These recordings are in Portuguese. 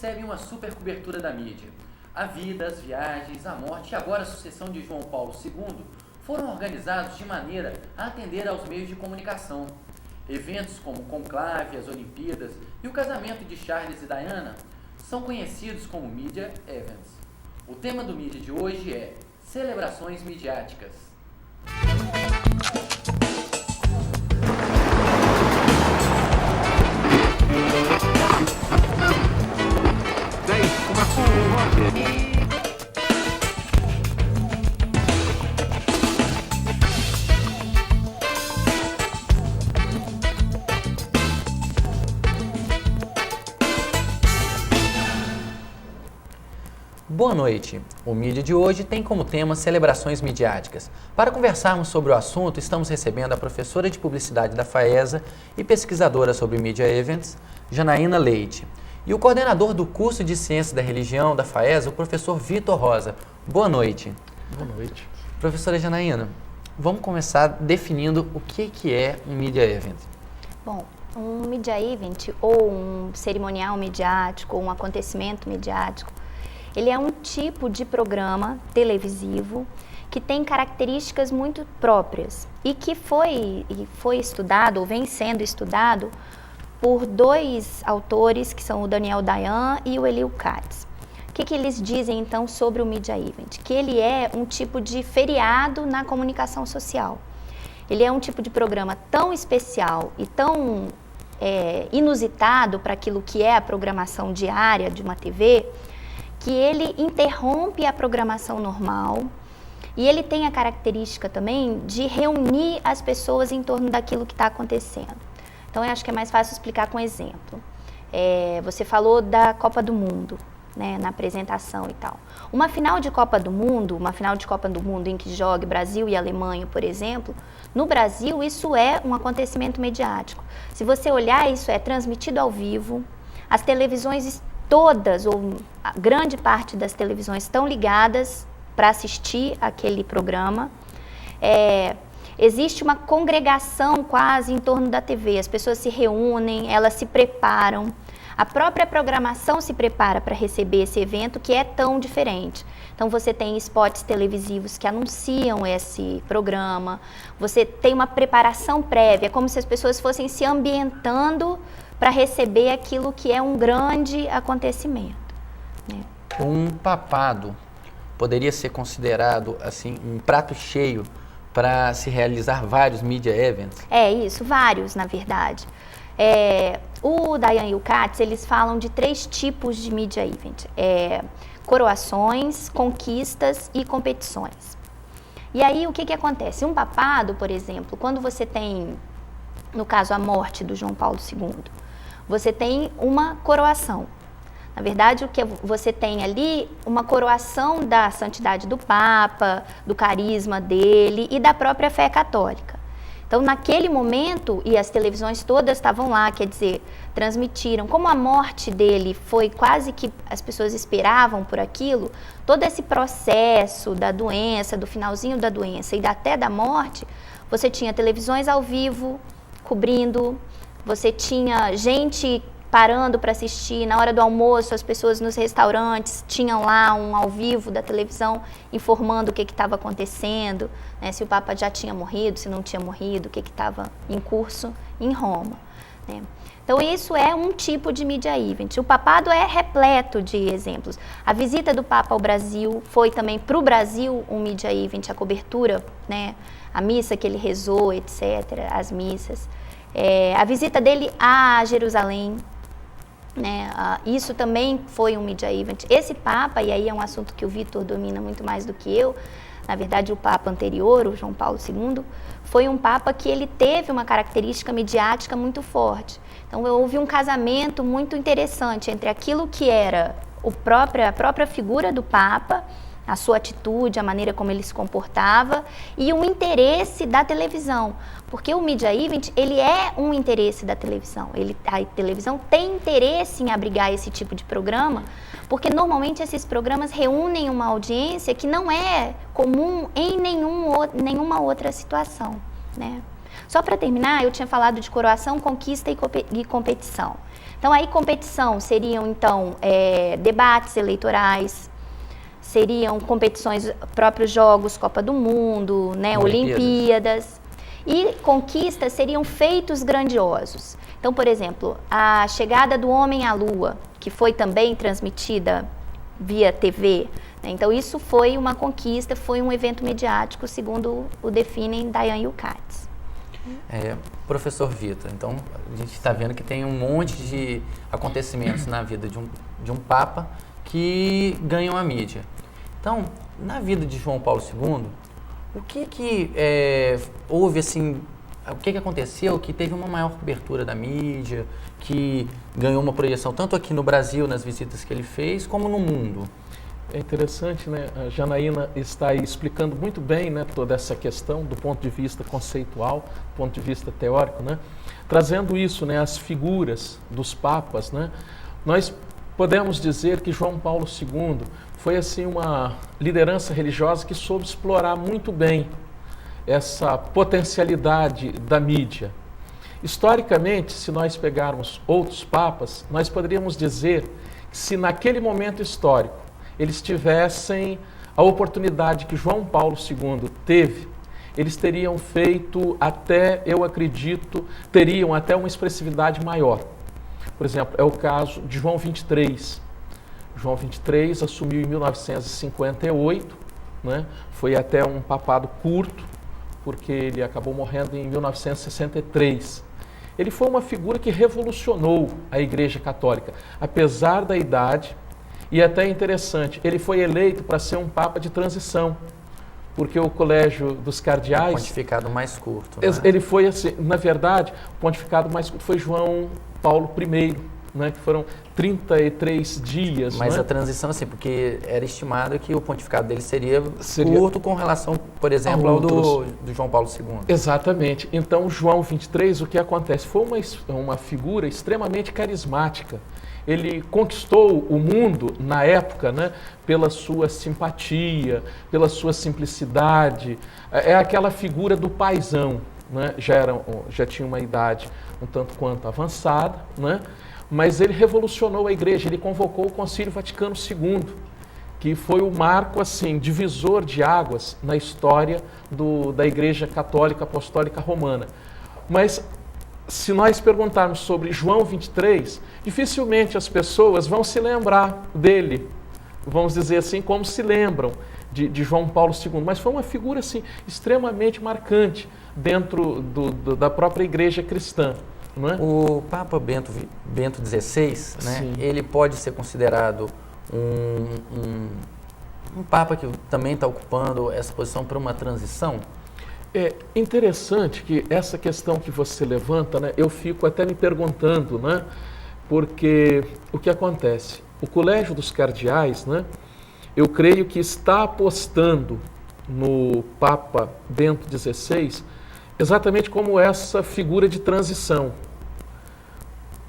recebem uma super cobertura da mídia. A vida, as viagens, a morte e agora a sucessão de João Paulo II foram organizados de maneira a atender aos meios de comunicação. Eventos como o Conclave, as Olimpíadas e o casamento de Charles e Diana são conhecidos como Media Events. O tema do Mídia de hoje é celebrações midiáticas. Boa noite. O Mídia de hoje tem como tema celebrações midiáticas. Para conversarmos sobre o assunto, estamos recebendo a professora de publicidade da FAESA e pesquisadora sobre Media Events, Janaína Leite, e o coordenador do curso de Ciências da Religião da FAESA, o professor Vitor Rosa. Boa noite. Boa noite. Professora Janaína, vamos começar definindo o que é um Media Event. Bom, um Media Event ou um cerimonial midiático ou um acontecimento midiático, ele é um tipo de programa televisivo que tem características muito próprias e que foi estudado ou vem sendo estudado por dois autores, que são o Daniel Dayan e o Elil Katz. O que eles dizem então sobre o Media Event? Que ele é um tipo de feriado na comunicação social. Ele é um tipo de programa tão especial e tão inusitado para aquilo que é a programação diária de uma TV, que ele interrompe a programação normal e ele tem a característica também de reunir as pessoas em torno daquilo que está acontecendo. Então, eu acho que é mais fácil explicar com exemplo. Você falou da Copa do Mundo, né, na apresentação e tal. Uma final de Copa do Mundo em que jogue Brasil e Alemanha, por exemplo, no Brasil isso é um acontecimento mediático. Se você olhar, isso é transmitido ao vivo, as televisões todas, ou a grande parte das televisões estão ligadas para assistir aquele programa. Existe uma congregação quase em torno da TV, as pessoas se reúnem, elas se preparam. A própria programação se prepara para receber esse evento que é tão diferente. Então você tem spots televisivos que anunciam esse programa, você tem uma preparação prévia, como se as pessoas fossem se ambientando para receber aquilo que é um grande acontecimento, né? Um papado poderia ser considerado assim um prato cheio para se realizar vários media events? Isso, vários na verdade. O Dayan e o Katz, eles falam de 3 tipos de media event: coroações, conquistas e competições. E aí o que acontece? Um papado, por exemplo, quando você tem, no caso, a morte do João Paulo II, você tem uma coroação. Na verdade, o que você tem ali, uma coroação da santidade do Papa, do carisma dele e da própria fé católica. Então, naquele momento, e as televisões todas estavam lá, quer dizer, transmitiram, como a morte dele foi quase que as pessoas esperavam por aquilo, todo esse processo da doença, do finalzinho da doença e até da morte, você tinha televisões ao vivo cobrindo, você tinha gente parando para assistir, na hora do almoço as pessoas nos restaurantes tinham lá um ao vivo da televisão informando o que estava acontecendo, né, se o Papa já tinha morrido, se não tinha morrido, o que estava em curso em Roma, né. Então isso é um tipo de media event. O papado é repleto de exemplos. A visita do Papa ao Brasil foi também para o Brasil um media event, a cobertura, né, a missa que ele rezou, etc., as missas. A visita dele a Jerusalém, né, isso também foi um media event. Esse Papa, e aí é um assunto que o Vitor domina muito mais do que eu, na verdade o Papa anterior, o João Paulo II, foi um Papa que ele teve uma característica midiática muito forte. Então houve um casamento muito interessante entre aquilo que era a própria figura do Papa, a sua atitude, a maneira como ele se comportava e um interesse da televisão, porque o Media Event, ele é um interesse da televisão, a televisão tem interesse em abrigar esse tipo de programa, porque normalmente esses programas reúnem uma audiência que não é comum em nenhuma outra situação, né? Só para terminar, eu tinha falado de coroação, conquista e competição. Então, aí competição seriam, então, debates eleitorais, seriam competições, próprios jogos, Copa do Mundo, né, Olimpíadas. E conquistas seriam feitos grandiosos. Então, por exemplo, a chegada do homem à Lua, que foi também transmitida via TV, né? Então, isso foi uma conquista, foi um evento mediático, segundo o definem Dayan e o Katz. Professor Vitor, então a gente está vendo que tem um monte de acontecimentos na vida de um Papa que ganham a mídia. Então, na vida de João Paulo II, o que houve assim, o que aconteceu que teve uma maior cobertura da mídia, que ganhou uma projeção tanto aqui no Brasil, nas visitas que ele fez, como no mundo? É interessante, né? A Janaína está aí explicando muito bem, né, toda essa questão do ponto de vista conceitual, do ponto de vista teórico, né? Trazendo isso, né, as figuras dos papas, né? Nós podemos dizer que João Paulo II foi assim uma liderança religiosa que soube explorar muito bem essa potencialidade da mídia. Historicamente, se nós pegarmos outros papas, nós poderíamos dizer que se naquele momento histórico eles tivessem a oportunidade que João Paulo II teve, eles teriam feito até, eu acredito, teriam até uma expressividade maior. Por exemplo, é o caso de João XXIII. João XXIII assumiu em 1958, né? Foi até um papado curto, porque ele acabou morrendo em 1963. Ele foi uma figura que revolucionou a Igreja Católica, apesar da idade. E até interessante, ele foi eleito para ser um papa de transição, porque o Colégio dos Cardeais... O pontificado mais curto, né? Ele foi assim, na verdade, o pontificado mais curto foi João Paulo I, né, que foram 33 dias. Mas né? a transição, assim, porque era estimado que o pontificado dele seria curto com relação, por exemplo, ao do João Paulo II. Exatamente. Então, João XXIII, o que acontece? Foi uma figura extremamente carismática. Ele conquistou o mundo na época, né, pela sua simpatia, pela sua simplicidade. É aquela figura do paizão, né? Já tinha uma idade um tanto quanto avançada, né? Mas ele revolucionou a igreja, ele convocou o Concílio Vaticano II, que foi o marco assim, divisor de águas na história da Igreja Católica Apostólica Romana. Mas se nós perguntarmos sobre João 23, dificilmente as pessoas vão se lembrar dele, vamos dizer assim, como se lembram de João Paulo II. Mas foi uma figura assim, extremamente marcante dentro da própria igreja cristã. Não é? O Papa Bento XVI, né, ele pode ser considerado um Papa que também está ocupando essa posição para uma transição? É interessante que essa questão que você levanta, né, eu fico até me perguntando, né, porque o que acontece? O Colégio dos Cardeais, né, eu creio que está apostando no Papa Bento XVI exatamente como essa figura de transição.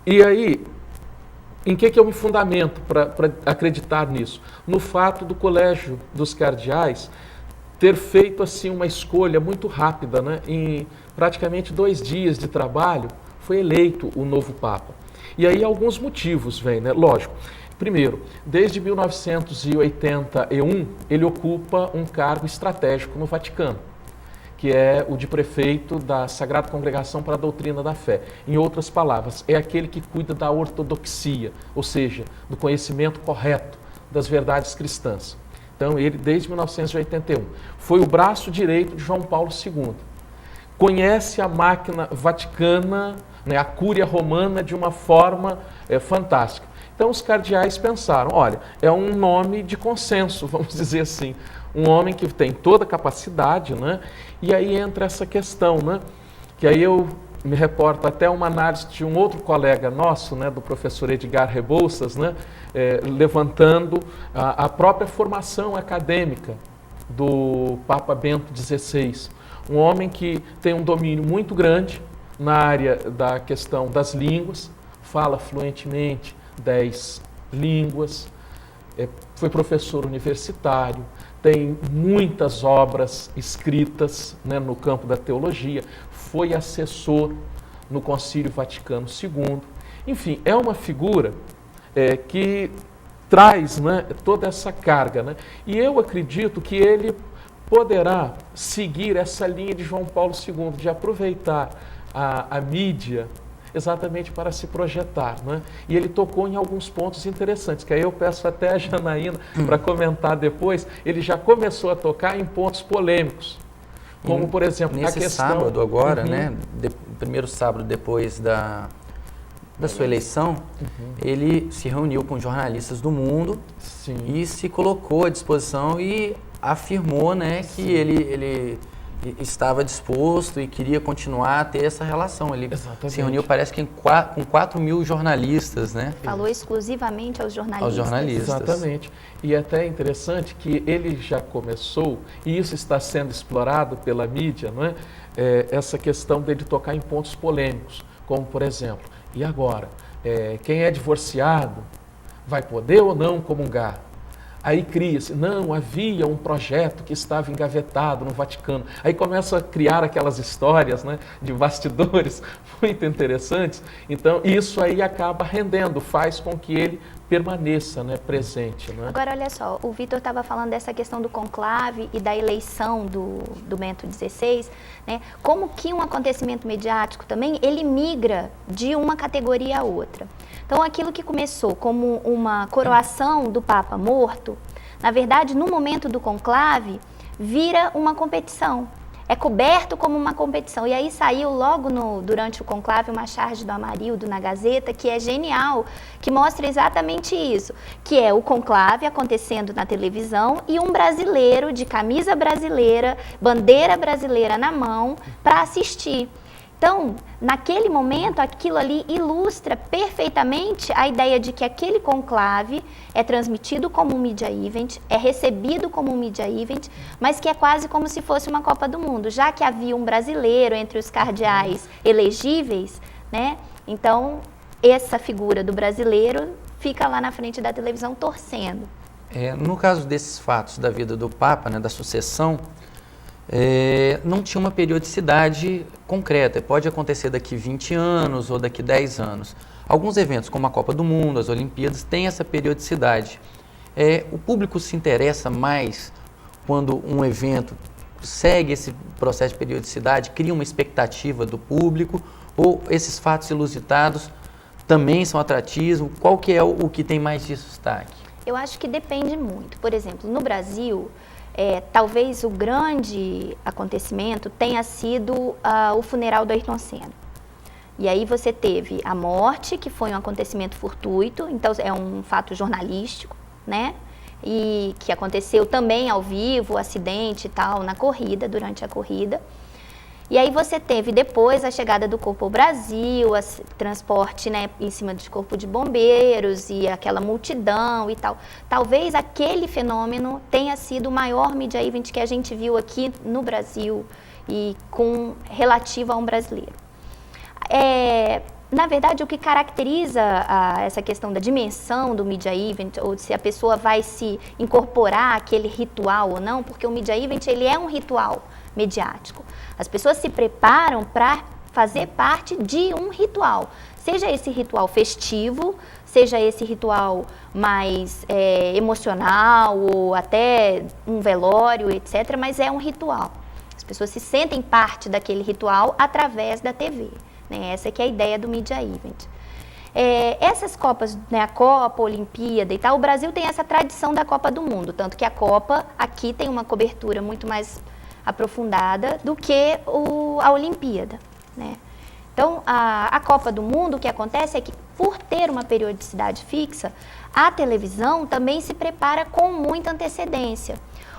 E aí, em que eu me fundamento para acreditar nisso? No fato do Colégio dos Cardeais ter feito assim uma escolha muito rápida, né? Em praticamente 2 dias de trabalho, foi eleito o novo Papa. E aí alguns motivos vêm, né? Lógico. Primeiro, desde 1981, ele ocupa um cargo estratégico no Vaticano, que é o de prefeito da Sagrada Congregação para a Doutrina da Fé. Em outras palavras, é aquele que cuida da ortodoxia, ou seja, do conhecimento correto das verdades cristãs. Então, ele, desde 1981, foi o braço direito de João Paulo II. Conhece a máquina vaticana, né, a cúria romana, de uma forma fantástica. Então, os cardeais pensaram, olha, é um nome de consenso, vamos dizer assim, um homem que tem toda a capacidade, né? E aí entra essa questão, né? Que aí eu me reporto até uma análise de um outro colega nosso, né, do professor Edgar Rebouças, né, levantando a própria formação acadêmica do Papa Bento XVI. Um homem que tem um domínio muito grande na área da questão das línguas, fala fluentemente 10 línguas, foi professor universitário, tem muitas obras escritas, né, no campo da teologia, foi assessor no Concílio Vaticano II. Enfim, é uma figura que traz, né, toda essa carga. Né? E eu acredito que ele poderá seguir essa linha de João Paulo II, de aproveitar a mídia exatamente para se projetar. Né? E ele tocou em alguns pontos interessantes, que aí eu peço até a Janaína para comentar depois. Ele já começou a tocar em pontos polêmicos, como, por exemplo, nesse a questão... sábado agora, né, primeiro sábado depois da sua eleição, ele se reuniu com jornalistas do mundo. Sim. E se colocou à disposição e afirmou, né, que ele estava disposto e queria continuar a ter essa relação. Ele se reuniu, parece que com 4 mil jornalistas, né? Falou exclusivamente aos jornalistas. Aos jornalistas. Exatamente. E é até interessante que ele já começou, e isso está sendo explorado pela mídia, não é? Essa questão dele tocar em pontos polêmicos, como, por exemplo, e agora? Quem é divorciado vai poder ou não comungar? Aí cria-se, não, havia um projeto que estava engavetado no Vaticano. Aí começa a criar aquelas histórias, né, de bastidores muito interessantes. Então, isso aí acaba rendendo, faz com que ele permaneça, né, presente. Né? Agora, olha só, o Vitor estava falando dessa questão do conclave e da eleição do Bento XVI, né? Como que um acontecimento mediático também, ele migra de uma categoria a outra. Então, aquilo que começou como uma coroação do Papa morto, na verdade, no momento do conclave, vira uma competição. É coberto como uma competição. E aí saiu logo durante o conclave uma charge do Amarildo na Gazeta, que é genial, que mostra exatamente isso, que é o conclave acontecendo na televisão e um brasileiro de camisa brasileira, bandeira brasileira na mão, para assistir. Então, naquele momento, aquilo ali ilustra perfeitamente a ideia de que aquele conclave é transmitido como um media event, é recebido como um media event, mas que é quase como se fosse uma Copa do Mundo, já que havia um brasileiro entre os cardeais elegíveis, né? Então, essa figura do brasileiro fica lá na frente da televisão torcendo. No caso desses fatos da vida do Papa, né, da sucessão, não tinha uma periodicidade concreta. Pode acontecer daqui 20 anos ou daqui 10 anos. Alguns eventos, como a Copa do Mundo, as Olimpíadas, têm essa periodicidade. O público se interessa mais quando um evento segue esse processo de periodicidade, cria uma expectativa do público, ou esses fatos ilusitados também são atrativos? Qual que é o que tem mais destaque? Eu acho que depende muito. Por exemplo, no Brasil, talvez o grande acontecimento tenha sido o funeral do Ayrton Senna. E aí você teve a morte, que foi um acontecimento fortuito, então é um fato jornalístico, né? E que aconteceu também ao vivo, acidente e tal, na corrida, durante a corrida. E aí você teve depois a chegada do Corpo ao Brasil, transporte, né, em cima do Corpo de Bombeiros e aquela multidão e tal. Talvez aquele fenômeno tenha sido o maior media event que a gente viu aqui no Brasil e relativo a um brasileiro. Na verdade, o que caracteriza essa questão da dimensão do media event, ou se a pessoa vai se incorporar àquele ritual ou não, porque o media event ele é um ritual mediático. As pessoas se preparam para fazer parte de um ritual, seja esse ritual festivo, seja esse ritual mais emocional ou até um velório, etc., mas é um ritual. As pessoas se sentem parte daquele ritual através da TV. Né? Essa que é a ideia do media event. Essas Copas, né, a Copa, a Olimpíada e tal, o Brasil tem essa tradição da Copa do Mundo, tanto que a Copa aqui tem uma cobertura muito mais aprofundada do que a Olimpíada, né? Então, a Copa do Mundo, o que acontece é que, por ter uma periodicidade fixa, a televisão também se prepara com muita antecedência.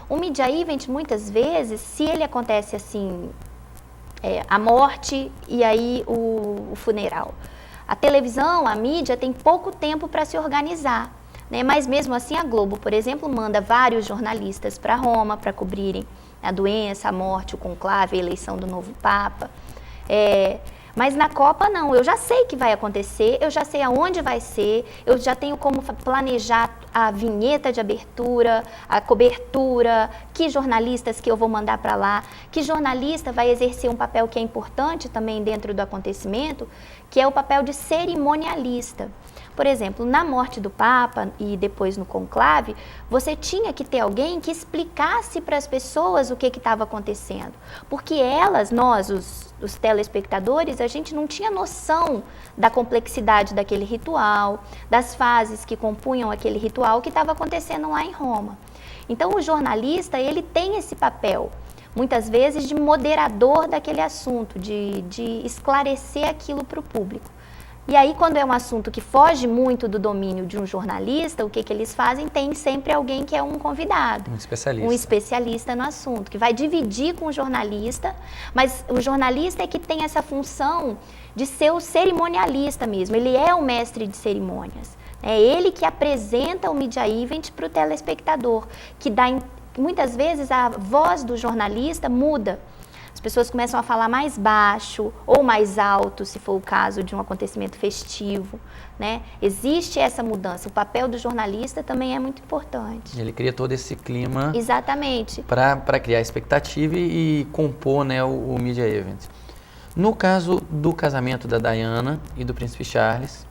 O media event, muitas vezes, se ele acontece assim, a morte e aí o funeral, a televisão, a mídia, tem pouco tempo para se organizar, né? Mas mesmo assim, a Globo, por exemplo, manda vários jornalistas para Roma para cobrirem a doença, a morte, o conclave, a eleição do novo Papa. Mas na Copa não, eu já sei que vai acontecer, eu já sei aonde vai ser, eu já tenho como planejar a vinheta de abertura, a cobertura, que jornalistas que eu vou mandar para lá, que jornalista vai exercer um papel que é importante também dentro do acontecimento, que é o papel de cerimonialista. Por exemplo, na morte do Papa e depois no conclave, você tinha que ter alguém que explicasse para as pessoas o que estava acontecendo. Porque nós, os telespectadores, a gente não tinha noção da complexidade daquele ritual, das fases que compunham aquele ritual que estava acontecendo lá em Roma. Então, o jornalista, ele tem esse papel, muitas vezes, de moderador daquele assunto, de esclarecer aquilo para o público. E aí, quando é um assunto que foge muito do domínio de um jornalista, o que eles fazem? Tem sempre alguém que é um convidado. Um especialista. Um especialista no assunto, que vai dividir com o jornalista, mas o jornalista é que tem essa função de ser o cerimonialista mesmo, ele é o mestre de cerimônias. É ele que apresenta o media event para o telespectador, que dá, muitas vezes a voz do jornalista muda. As pessoas começam a falar mais baixo ou mais alto, se for o caso de um acontecimento festivo, né? Existe essa mudança. O papel do jornalista também é muito importante. Ele cria todo esse clima. Exatamente. Para criar expectativa e compor, né, o media event. No caso do casamento da Diana e do Príncipe Charles,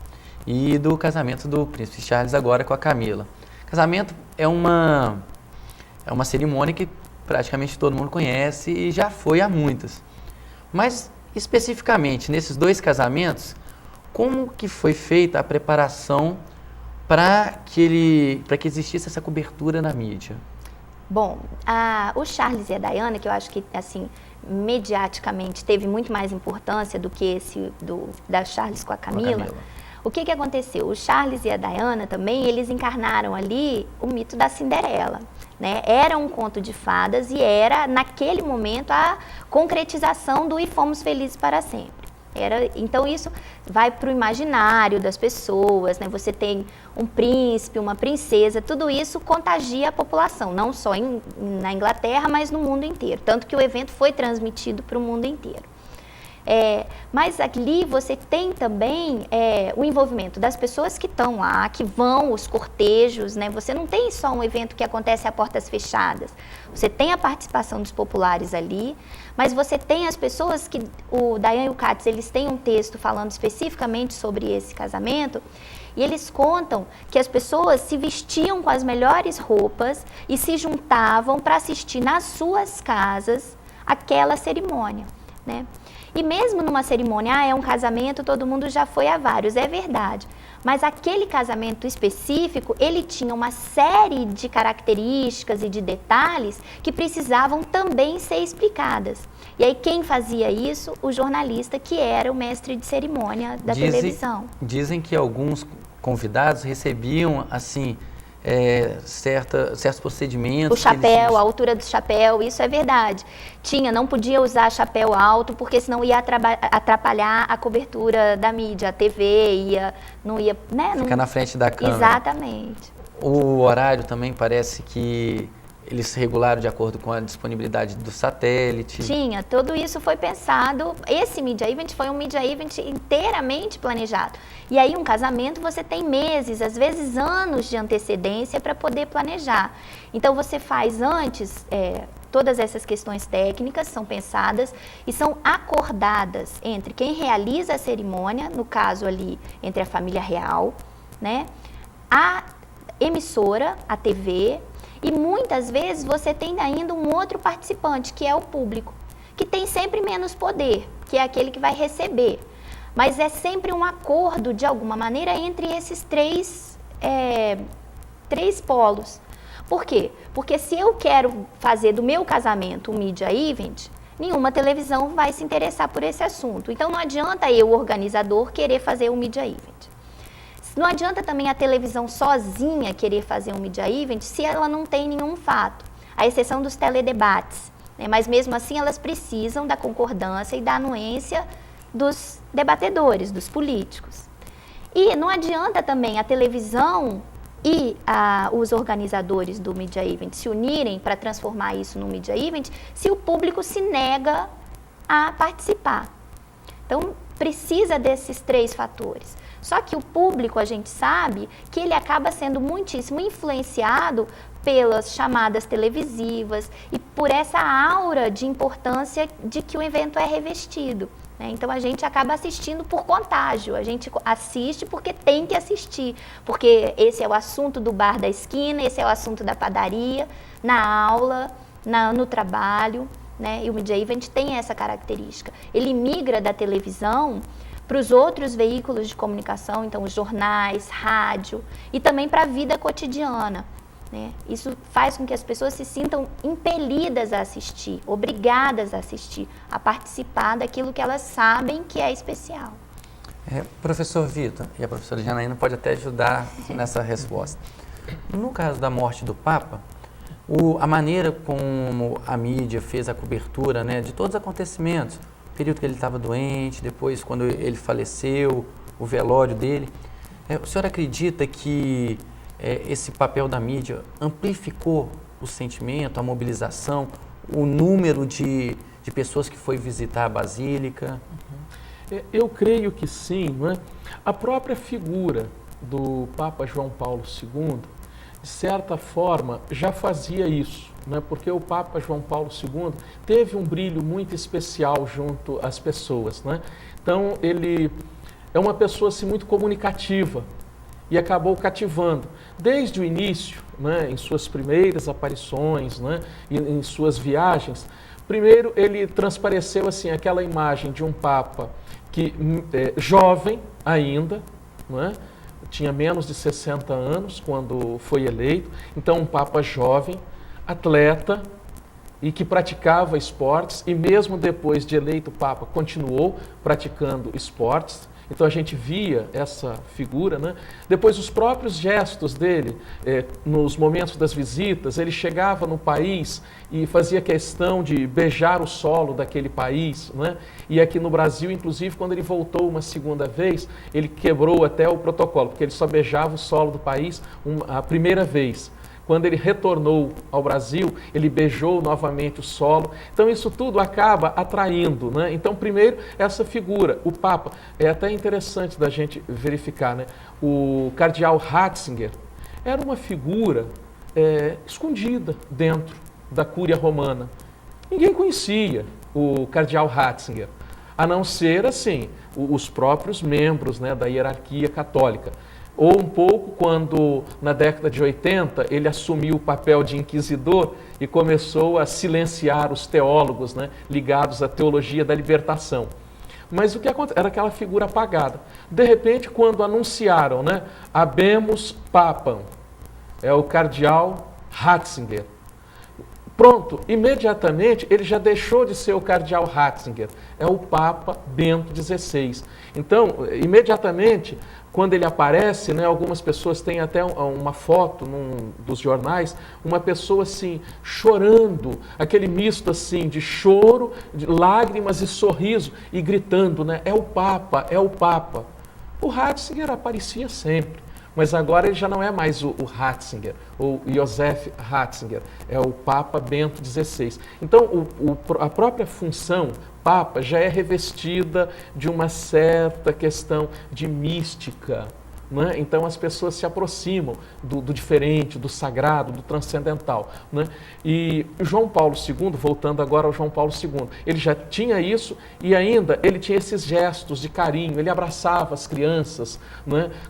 e do casamento do Príncipe Charles agora com a Camila. Casamento é uma cerimônia que praticamente todo mundo conhece e já foi há muitas. Mas, especificamente, nesses dois casamentos, como que foi feita a preparação para que existisse essa cobertura na mídia? Bom, o Charles e a Diana, que eu acho que, assim, mediaticamente teve muito mais importância do que esse da Charles com a Camila. O que aconteceu? O Charles e a Diana também, eles encarnaram ali o mito da Cinderela. Né? Era um conto de fadas e era, naquele momento, a concretização do "e fomos felizes para sempre". Então, isso vai para o imaginário das pessoas, né? Você tem um príncipe, uma princesa, tudo isso contagia a população, não só na Inglaterra, mas no mundo inteiro. Tanto que o evento foi transmitido para o mundo inteiro. Mas ali você tem também o envolvimento das pessoas que estão lá, que vão, os cortejos, né? Você não tem só um evento que acontece a portas fechadas. Você tem a participação dos populares ali, mas você tem as pessoas que... O Dayan e o Katz, eles têm um texto falando especificamente sobre esse casamento, e eles contam que as pessoas se vestiam com as melhores roupas e se juntavam para assistir nas suas casas aquela cerimônia, né? E mesmo numa cerimônia, é um casamento, todo mundo já foi a vários, é verdade. Mas aquele casamento específico, ele tinha uma série de características e de detalhes que precisavam também ser explicadas. E aí quem fazia isso? O jornalista, que era o mestre de cerimônia da televisão. Dizem que alguns convidados recebiam, assim... certos procedimentos. O chapéu, a altura do chapéu, isso é verdade. Não podia usar chapéu alto, porque senão ia atrapalhar a cobertura da mídia, a TV, não ia... Né, ficar na frente da câmera. Exatamente. O horário também parece que eles regularam de acordo com a disponibilidade do satélite. Tudo isso foi pensado. Esse Media Event foi um Media Event inteiramente planejado. E aí um casamento você tem meses, às vezes anos de antecedência para poder planejar. Então você faz antes, todas essas questões técnicas são pensadas e são acordadas entre quem realiza a cerimônia, no caso ali entre a família real, né, a emissora, a TV, e muitas vezes você tem ainda um outro participante, que é o público, que tem sempre menos poder, que é aquele que vai receber. Mas é sempre um acordo, de alguma maneira, entre esses três polos. Por quê? Porque se eu quero fazer do meu casamento um media event, nenhuma televisão vai se interessar por esse assunto. Então não adianta eu, organizador, querer fazer um media event. Não adianta também a televisão sozinha querer fazer um media event se ela não tem nenhum fato, à exceção dos teledebates, né? Mas mesmo assim elas precisam da concordância e da anuência dos debatedores, dos políticos. E não adianta também a televisão e os organizadores do media event se unirem para transformar isso num media event se o público se nega a participar. Então precisa desses três fatores. Só que o público, a gente sabe que ele acaba sendo muitíssimo influenciado pelas chamadas televisivas e por essa aura de importância de que o evento é revestido. Então a gente acaba assistindo por contágio, a gente assiste porque tem que assistir, porque esse é o assunto do bar da esquina, esse é o assunto da padaria, na aula, no trabalho, E o Media Event tem essa característica. Ele migra da televisão para os outros veículos de comunicação, então os jornais, rádio e também para a vida cotidiana. Isso faz com que as pessoas se sintam impelidas a assistir, obrigadas a assistir, a participar daquilo que elas sabem que é especial. Professor Vitor, e a professora Janaína pode até ajudar nessa resposta. No caso da morte do Papa, a maneira como a mídia fez a cobertura de todos os acontecimentos, o período que ele estava doente, depois quando ele faleceu, o velório dele, o senhor acredita que esse papel da mídia amplificou o sentimento, a mobilização, o número de pessoas que foi visitar a Basílica? Eu creio que sim. A própria figura do Papa João Paulo II, de certa forma, já fazia isso, porque o Papa João Paulo II teve um brilho muito especial junto às pessoas. Então, ele é uma pessoa assim, muito comunicativa, e acabou cativando. Desde o início, em suas primeiras aparições, e em suas viagens, primeiro ele transpareceu assim, aquela imagem de um Papa que jovem ainda, tinha menos de 60 anos quando foi eleito, então um Papa jovem, atleta, e que praticava esportes, e mesmo depois de eleito Papa, continuou praticando esportes. Então a gente via essa figura, Depois os próprios gestos dele, nos momentos das visitas, ele chegava no país e fazia questão de beijar o solo daquele país, E aqui no Brasil, inclusive, quando ele voltou uma segunda vez, ele quebrou até o protocolo, porque ele só beijava o solo do país a primeira vez. Quando ele retornou ao Brasil, ele beijou novamente o solo. Então, isso tudo acaba atraindo. Então, primeiro, essa figura, o Papa. É até interessante da gente verificar. O cardeal Ratzinger era uma figura escondida dentro da Cúria Romana. Ninguém conhecia o cardeal Ratzinger, a não ser, assim, os próprios membros da hierarquia católica. Ou um pouco quando, na década de 80, ele assumiu o papel de inquisidor e começou a silenciar os teólogos ligados à teologia da libertação. Mas o que aconteceu? Era aquela figura apagada. De repente, quando anunciaram, Habemus Papam, é o cardeal Ratzinger. Pronto, imediatamente ele já deixou de ser o cardeal Ratzinger, é o Papa Bento XVI. Então, imediatamente, quando ele aparece, algumas pessoas têm até uma foto num dos jornais, uma pessoa assim, chorando, aquele misto assim de choro, de lágrimas e sorriso, e gritando, é o Papa, é o Papa. O Ratzinger aparecia sempre, mas agora ele já não é mais o Ratzinger, ou Josef Ratzinger, é o Papa Bento XVI. Então, a própria função Papa já é revestida de uma certa questão de mística. Então as pessoas se aproximam do diferente, do sagrado, do transcendental. E João Paulo II, voltando agora ao João Paulo II, ele já tinha isso e ainda ele tinha esses gestos de carinho, ele abraçava as crianças.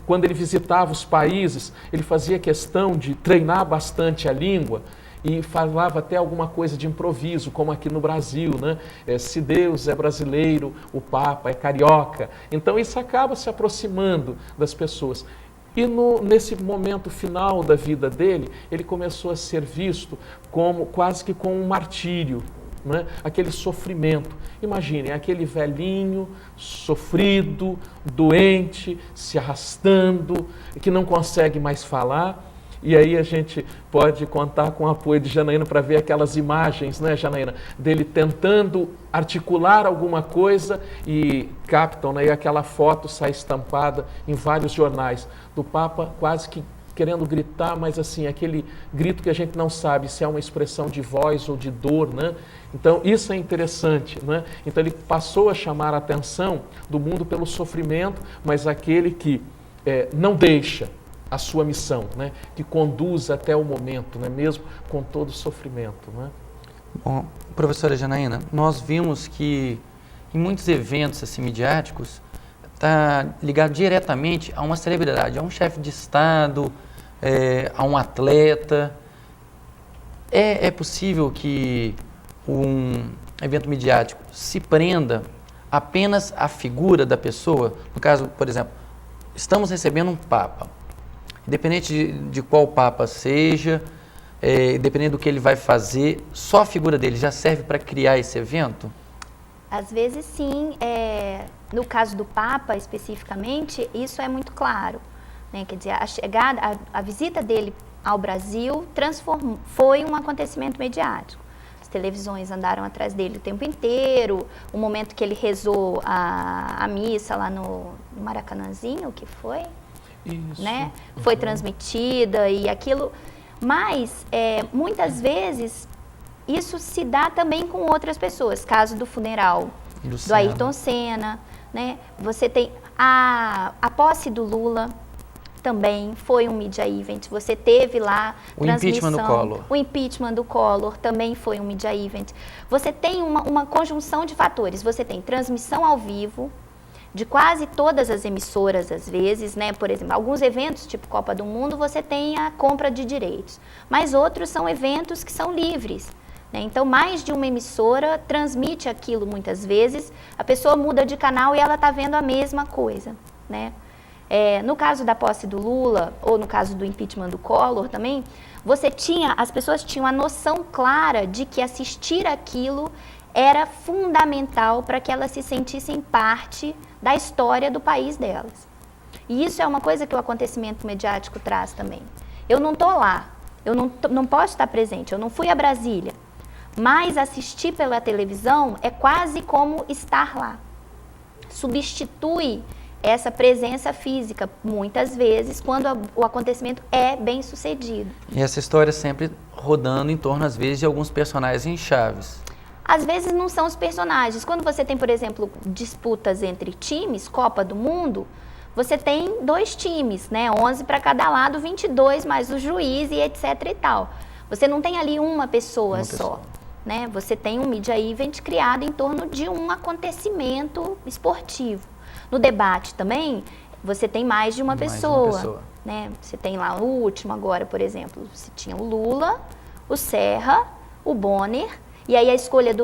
Quando ele visitava os países, ele fazia questão de treinar bastante a língua, e falava até alguma coisa de improviso, como aqui no Brasil, se Deus é brasileiro, o Papa é carioca. Então isso acaba se aproximando das pessoas. E nesse momento final da vida dele, ele começou a ser visto como quase que com um martírio, aquele sofrimento. Imaginem, aquele velhinho, sofrido, doente, se arrastando, que não consegue mais falar. E aí a gente pode contar com o apoio de Janaína para ver aquelas imagens, Janaína? Dele tentando articular alguma coisa e captam, e aquela foto sai estampada em vários jornais, do Papa quase que querendo gritar, mas assim, aquele grito que a gente não sabe se é uma expressão de voz ou de dor, né? Então, isso é interessante, né? Então, ele passou a chamar a atenção do mundo pelo sofrimento, mas aquele que não deixa a sua missão, né? Que conduz até o momento, né? Mesmo com todo o sofrimento, né? Bom, professora Janaína, nós vimos que em muitos eventos assim, midiáticos, está ligado diretamente a uma celebridade, a um chefe de Estado, a um atleta. É possível que um evento midiático se prenda apenas à figura da pessoa? No caso, por exemplo, estamos recebendo um Papa. Independente de qual Papa seja, dependendo do que ele vai fazer, só a figura dele já serve para criar esse evento? Às vezes sim, no caso do Papa especificamente, isso é muito claro, né? Quer dizer, a visita dele ao Brasil foi um acontecimento mediático. As televisões andaram atrás dele o tempo inteiro, o momento que ele rezou a missa lá no Maracanãzinho, o que foi? Isso. Né? Foi transmitida e aquilo, mas muitas vezes isso se dá também com outras pessoas, caso do funeral do Ayrton Senna, né? Você tem a posse do Lula, também foi um media event, você teve lá o impeachment do Collor. O impeachment do Collor também foi um media event. Você tem uma conjunção de fatores, você tem transmissão ao vivo, de quase todas as emissoras, às vezes, né? Por exemplo, alguns eventos, tipo Copa do Mundo, você tem a compra de direitos, mas outros são eventos que são livres. Então, mais de uma emissora transmite aquilo muitas vezes, a pessoa muda de canal e ela está vendo a mesma coisa, né? No caso da posse do Lula, ou no caso do impeachment do Collor também, as pessoas tinham a noção clara de que assistir aquilo era fundamental para que elas se sentissem parte da história do país delas. E isso é uma coisa que o acontecimento mediático traz também. Eu não estou lá, eu não posso estar presente, eu não fui a Brasília, mas assistir pela televisão é quase como estar lá. Substitui essa presença física, muitas vezes, quando o acontecimento é bem sucedido. E essa história sempre rodando em torno, às vezes, de alguns personagens chaves. Às vezes não são os personagens. Quando você tem, por exemplo, disputas entre times, Copa do Mundo, você tem 2 times, né? 11 para cada lado, 22 mais o juiz e etc e tal. Você não tem ali uma pessoa só. Né? Você tem um media event criado em torno de um acontecimento esportivo. No debate também, você tem mais de uma pessoa. Né? Você tem lá o último agora, por exemplo, você tinha o Lula, o Serra, o Bonner, e aí a escolha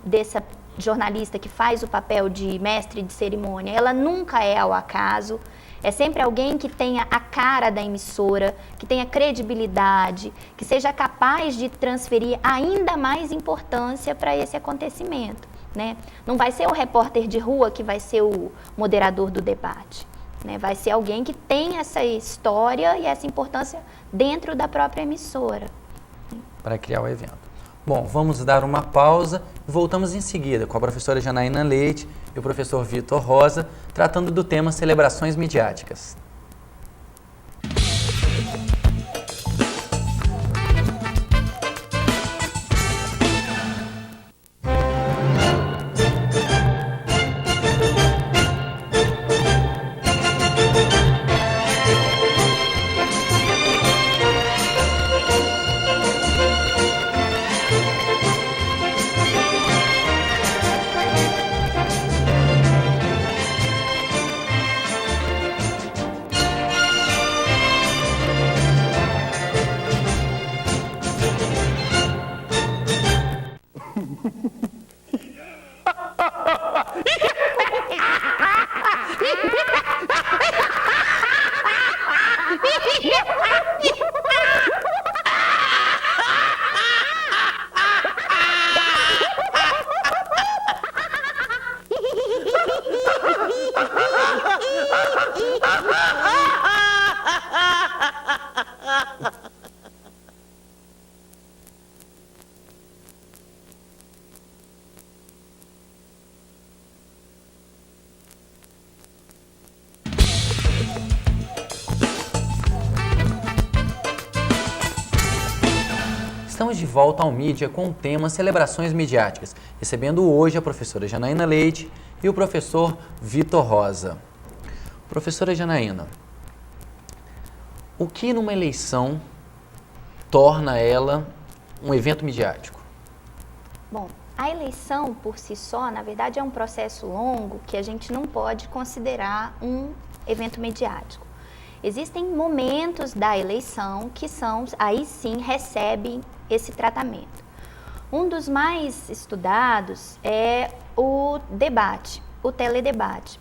dessa jornalista que faz o papel de mestre de cerimônia, ela nunca é ao acaso. É sempre alguém que tenha a cara da emissora, que tenha credibilidade, que seja capaz de transferir ainda mais importância para esse acontecimento, né? Não vai ser o repórter de rua que vai ser o moderador do debate, né? Vai ser alguém que tem essa história e essa importância dentro da própria emissora. Para criar o evento. Bom, vamos dar uma pausa e voltamos em seguida com a professora Janaína Leite e o professor Vitor Rosa, tratando do tema celebrações midiáticas. Estamos de volta ao Mídia com o tema Celebrações Midiáticas, recebendo hoje a professora Janaína Leite e o professor Vitor Rosa. Professora Janaína, o que numa eleição torna ela um evento midiático? Bom, a eleição por si só, na verdade, é um processo longo que a gente não pode considerar um evento midiático. Existem momentos da eleição que aí sim recebem esse tratamento. Um dos mais estudados é o debate, o teledebate.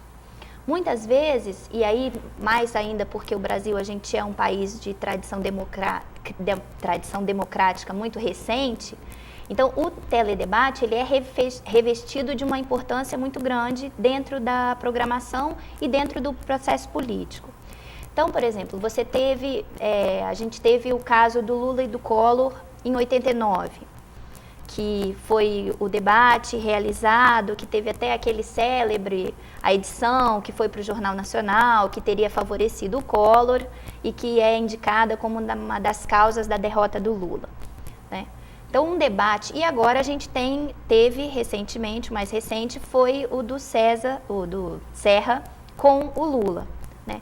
Muitas vezes, e aí mais ainda porque o Brasil a gente é um país de tradição democrática muito recente, então o teledebate ele é revestido de uma importância muito grande dentro da programação e dentro do processo político. Então, por exemplo, a gente teve o caso do Lula e do Collor em 89, que foi o debate realizado, que teve até aquele célebre, a edição que foi para o Jornal Nacional, que teria favorecido o Collor e que é indicada como uma das causas da derrota do Lula, né? Então, um debate, e agora a gente teve recentemente, o mais recente foi o do Serra com o Lula, né?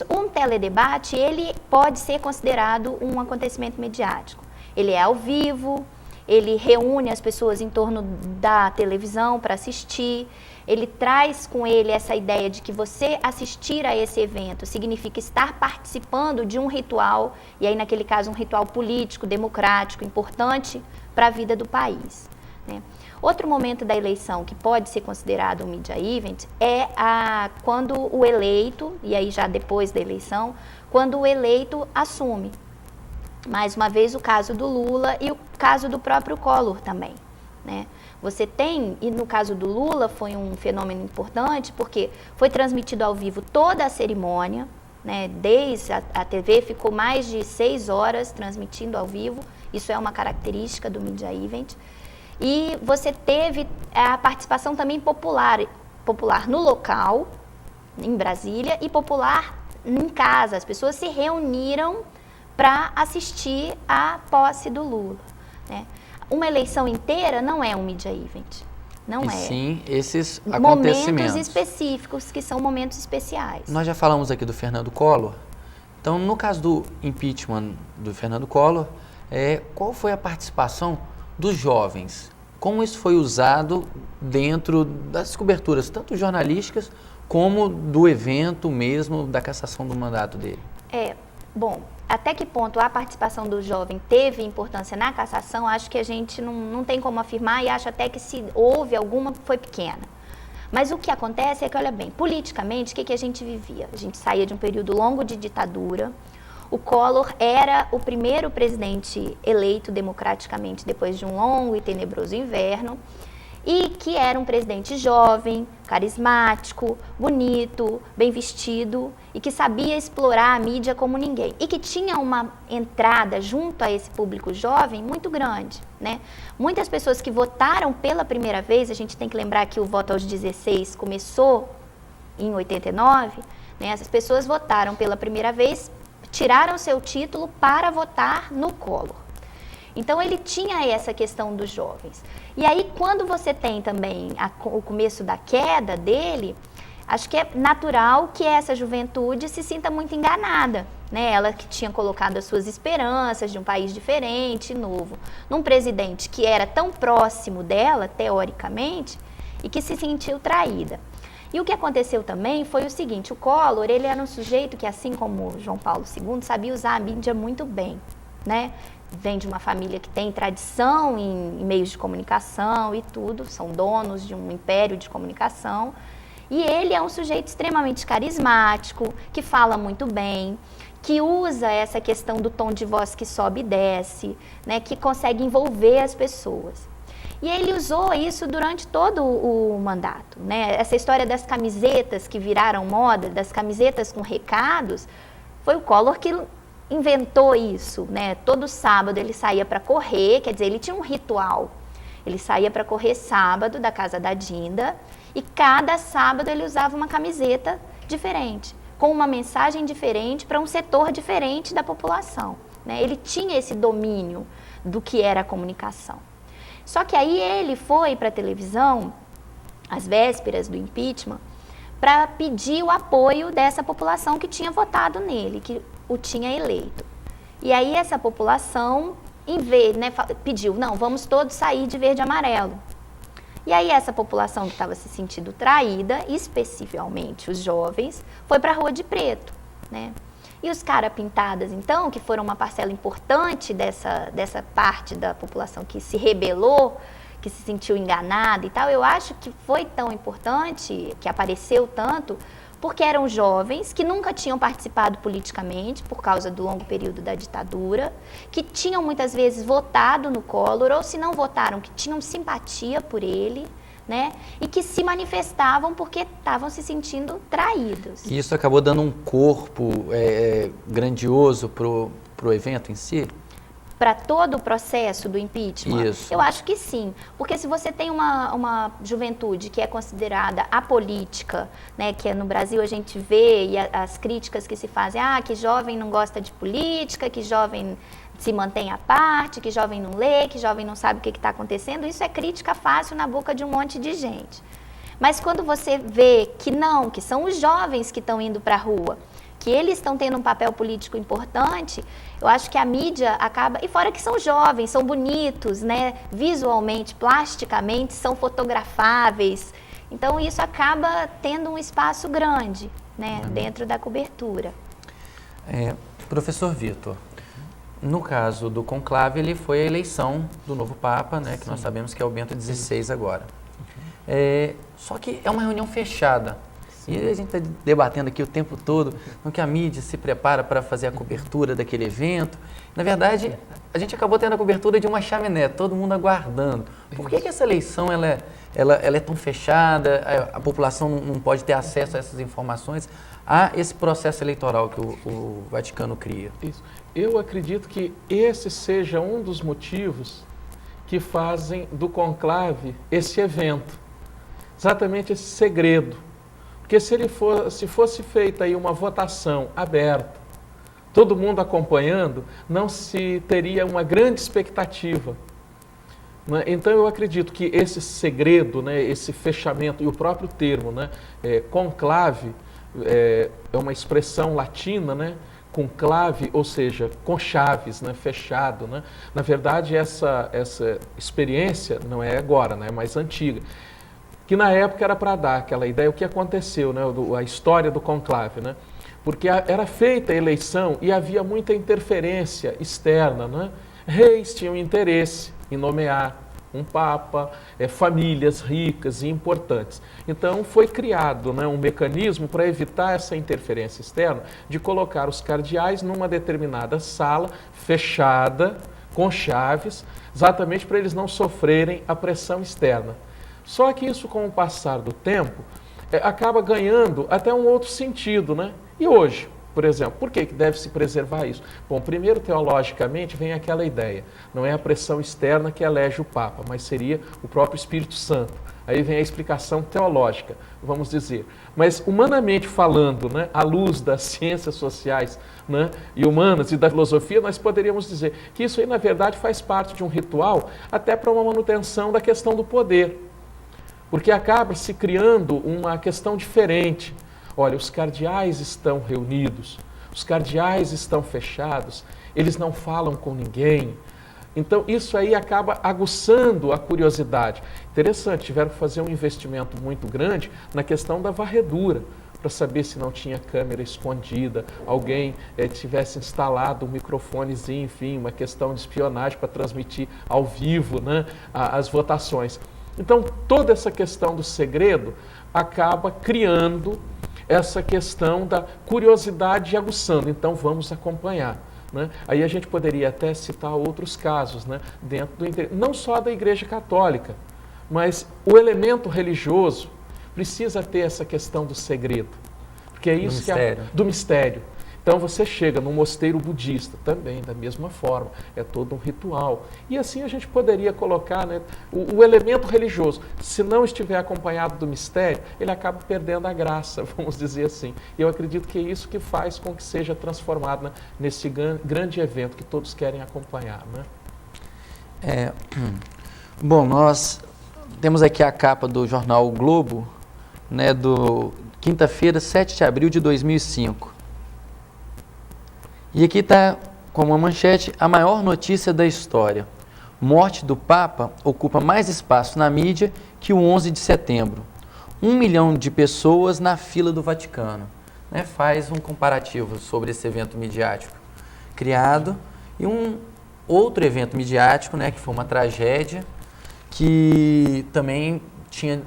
Um teledebate, ele pode ser considerado um acontecimento midiático. Ele é ao vivo, ele reúne as pessoas em torno da televisão para assistir, ele traz com ele essa ideia de que você assistir a esse evento significa estar participando de um ritual, e aí naquele caso um ritual político, democrático, importante para a vida do país, né? Outro momento da eleição que pode ser considerado um media event é quando o eleito, e aí já depois da eleição, quando o eleito assume. Mais uma vez o caso do Lula e o caso do próprio Collor também, né? Você tem, e no caso do Lula foi um fenômeno importante porque foi transmitido ao vivo toda a cerimônia, né? Desde a TV ficou mais de 6 horas transmitindo ao vivo, isso é uma característica do media event. E você teve a participação também popular no local, em Brasília, e popular em casa. As pessoas se reuniram para assistir à posse do Lula, né? Uma eleição inteira não é um media event, não é. Sim, esses acontecimentos. Momentos específicos, que são momentos especiais. Nós já falamos aqui do Fernando Collor. Então, no caso do impeachment do Fernando Collor, qual foi a participação dos jovens? Como isso foi usado dentro das coberturas, tanto jornalísticas como do evento mesmo da cassação do mandato dele? Bom, até que ponto a participação do jovem teve importância na cassação, acho que a gente não tem como afirmar, e acho até que se houve alguma, foi pequena. Mas o que acontece é que, olha bem, politicamente, o que a gente vivia? A gente saía de um período longo de ditadura. O Collor era o primeiro presidente eleito democraticamente depois de um longo e tenebroso inverno, e que era um presidente jovem, carismático, bonito, bem vestido, e que sabia explorar a mídia como ninguém, e que tinha uma entrada junto a esse público jovem muito grande, né? Muitas pessoas que votaram pela primeira vez, a gente tem que lembrar que o voto aos 16 começou em 89, né? Essas pessoas votaram pela primeira vez, tiraram seu título para votar no Collor. Então, ele tinha essa questão dos jovens. E aí, quando você tem também o começo da queda dele, acho que é natural que essa juventude se sinta muito enganada, né? Ela que tinha colocado as suas esperanças de um país diferente, novo, num presidente que era tão próximo dela, teoricamente, e que se sentiu traída. E o que aconteceu também foi o seguinte: o Collor, ele era um sujeito que, assim como João Paulo II, sabia usar a mídia muito bem, né? Vem de uma família que tem tradição em meios de comunicação e tudo, são donos de um império de comunicação. E ele é um sujeito extremamente carismático, que fala muito bem, que usa essa questão do tom de voz que sobe e desce, né? Que consegue envolver as pessoas. E ele usou isso durante todo o mandato, né? Essa história das camisetas que viraram moda, das camisetas com recados, foi o Collor que inventou isso, né? Todo sábado ele saía para correr, quer dizer, ele tinha um ritual. Ele saía para correr sábado da casa da Dinda e cada sábado ele usava uma camiseta diferente, com uma mensagem diferente para um setor diferente da população, né? Ele tinha esse domínio do que era a comunicação. Só que aí ele foi para a televisão, às vésperas do impeachment, para pedir o apoio dessa população que tinha votado nele, que o tinha eleito. E aí essa população, em vez, né, pediu, não, vamos todos sair de verde e amarelo. E aí essa população que estava se sentindo traída, especificamente os jovens, foi para a rua de preto, né? E os caras pintadas, então, que foram uma parcela importante dessa parte da população que se rebelou, que se sentiu enganada e tal, eu acho que foi tão importante, que apareceu tanto, porque eram jovens que nunca tinham participado politicamente por causa do longo período da ditadura, que tinham muitas vezes votado no Collor, ou se não votaram, que tinham simpatia por ele, né? E que se manifestavam porque estavam se sentindo traídos. E isso acabou dando um corpo grandioso pro evento em si? Para todo o processo do impeachment? Isso. Eu acho que sim, porque se você tem uma juventude que é considerada apolítica, né, que no Brasil a gente vê e as críticas que se fazem, que jovem não gosta de política, que jovem se mantém à parte, que jovem não lê, que jovem não sabe o que está acontecendo, isso é crítica fácil na boca de um monte de gente. Mas quando você vê que não, que são os jovens que estão indo para a rua, que eles estão tendo um papel político importante, eu acho que a mídia acaba... E fora que são jovens, são bonitos, né? Visualmente, plasticamente, são fotografáveis. Então, isso acaba tendo um espaço grande, né? Dentro da cobertura. Professor Vitor, no caso do conclave, ele foi a eleição do novo Papa, né? Que nós sabemos que é o Bento XVI agora. Só que é uma reunião fechada. E a gente está debatendo aqui o tempo todo no que a mídia se prepara para fazer a cobertura daquele evento. Na verdade, a gente acabou tendo a cobertura de uma chaminé, todo mundo aguardando. Por que essa eleição ela é tão fechada, a população não pode ter acesso a essas informações, a esse processo eleitoral que o Vaticano cria? Isso. Eu acredito que esse seja um dos motivos que fazem do conclave esse evento, exatamente esse segredo. Porque se fosse feita aí uma votação aberta, todo mundo acompanhando, não se teria uma grande expectativa. Né? Então eu acredito que esse segredo, né, esse fechamento, e o próprio termo, né, conclave, é uma expressão latina, né, com clave, ou seja, com chaves, né, fechado. Né? Na verdade, essa experiência não é agora, né, é mais antiga. Que na época era para dar aquela ideia, o que aconteceu, né, a história do conclave, né, porque era feita a eleição e havia muita interferência externa, né, reis tinham interesse em nomear um papa, famílias ricas e importantes. Então foi criado, né, um mecanismo para evitar essa interferência externa, de colocar os cardeais numa determinada sala fechada, com chaves, exatamente para eles não sofrerem a pressão externa. Só que isso, com o passar do tempo, acaba ganhando até um outro sentido, né? E hoje, por exemplo, por que deve se preservar isso? Bom, primeiro, teologicamente, vem aquela ideia. Não é a pressão externa que elege o Papa, mas seria o próprio Espírito Santo. Aí vem a explicação teológica, vamos dizer. Mas, humanamente falando, né, à luz das ciências sociais, né, e humanas e da filosofia, nós poderíamos dizer que isso aí, na verdade, faz parte de um ritual até para uma manutenção da questão do poder. Porque acaba se criando uma questão diferente. Olha, os cardeais estão reunidos, os cardeais estão fechados, eles não falam com ninguém. Então, isso aí acaba aguçando a curiosidade. Interessante, tiveram que fazer um investimento muito grande na questão da varredura, para saber se não tinha câmera escondida, alguém tivesse instalado um microfonezinho, enfim, uma questão de espionagem para transmitir ao vivo, né, as votações. Então, toda essa questão do segredo acaba criando essa questão da curiosidade e aguçando. Então, vamos acompanhar. Né? Aí a gente poderia até citar outros casos, né, dentro não só da Igreja Católica, mas o elemento religioso precisa ter essa questão do segredo. Porque é isso do mistério. Então você chega num mosteiro budista, também da mesma forma, é todo um ritual. E assim a gente poderia colocar, né, o elemento religioso, se não estiver acompanhado do mistério, ele acaba perdendo a graça, vamos dizer assim. E eu acredito que é isso que faz com que seja transformado, né, nesse grande evento que todos querem acompanhar. Né? Bom, nós temos aqui a capa do jornal O Globo, né, do quinta-feira, 7 de abril de 2005. E aqui está, como uma manchete, a maior notícia da história. Morte do Papa ocupa mais espaço na mídia que o 11 de setembro. 1 milhão de pessoas na fila do Vaticano. Né, faz um comparativo sobre esse evento midiático criado e um outro evento midiático, né, que foi uma tragédia, que também tinha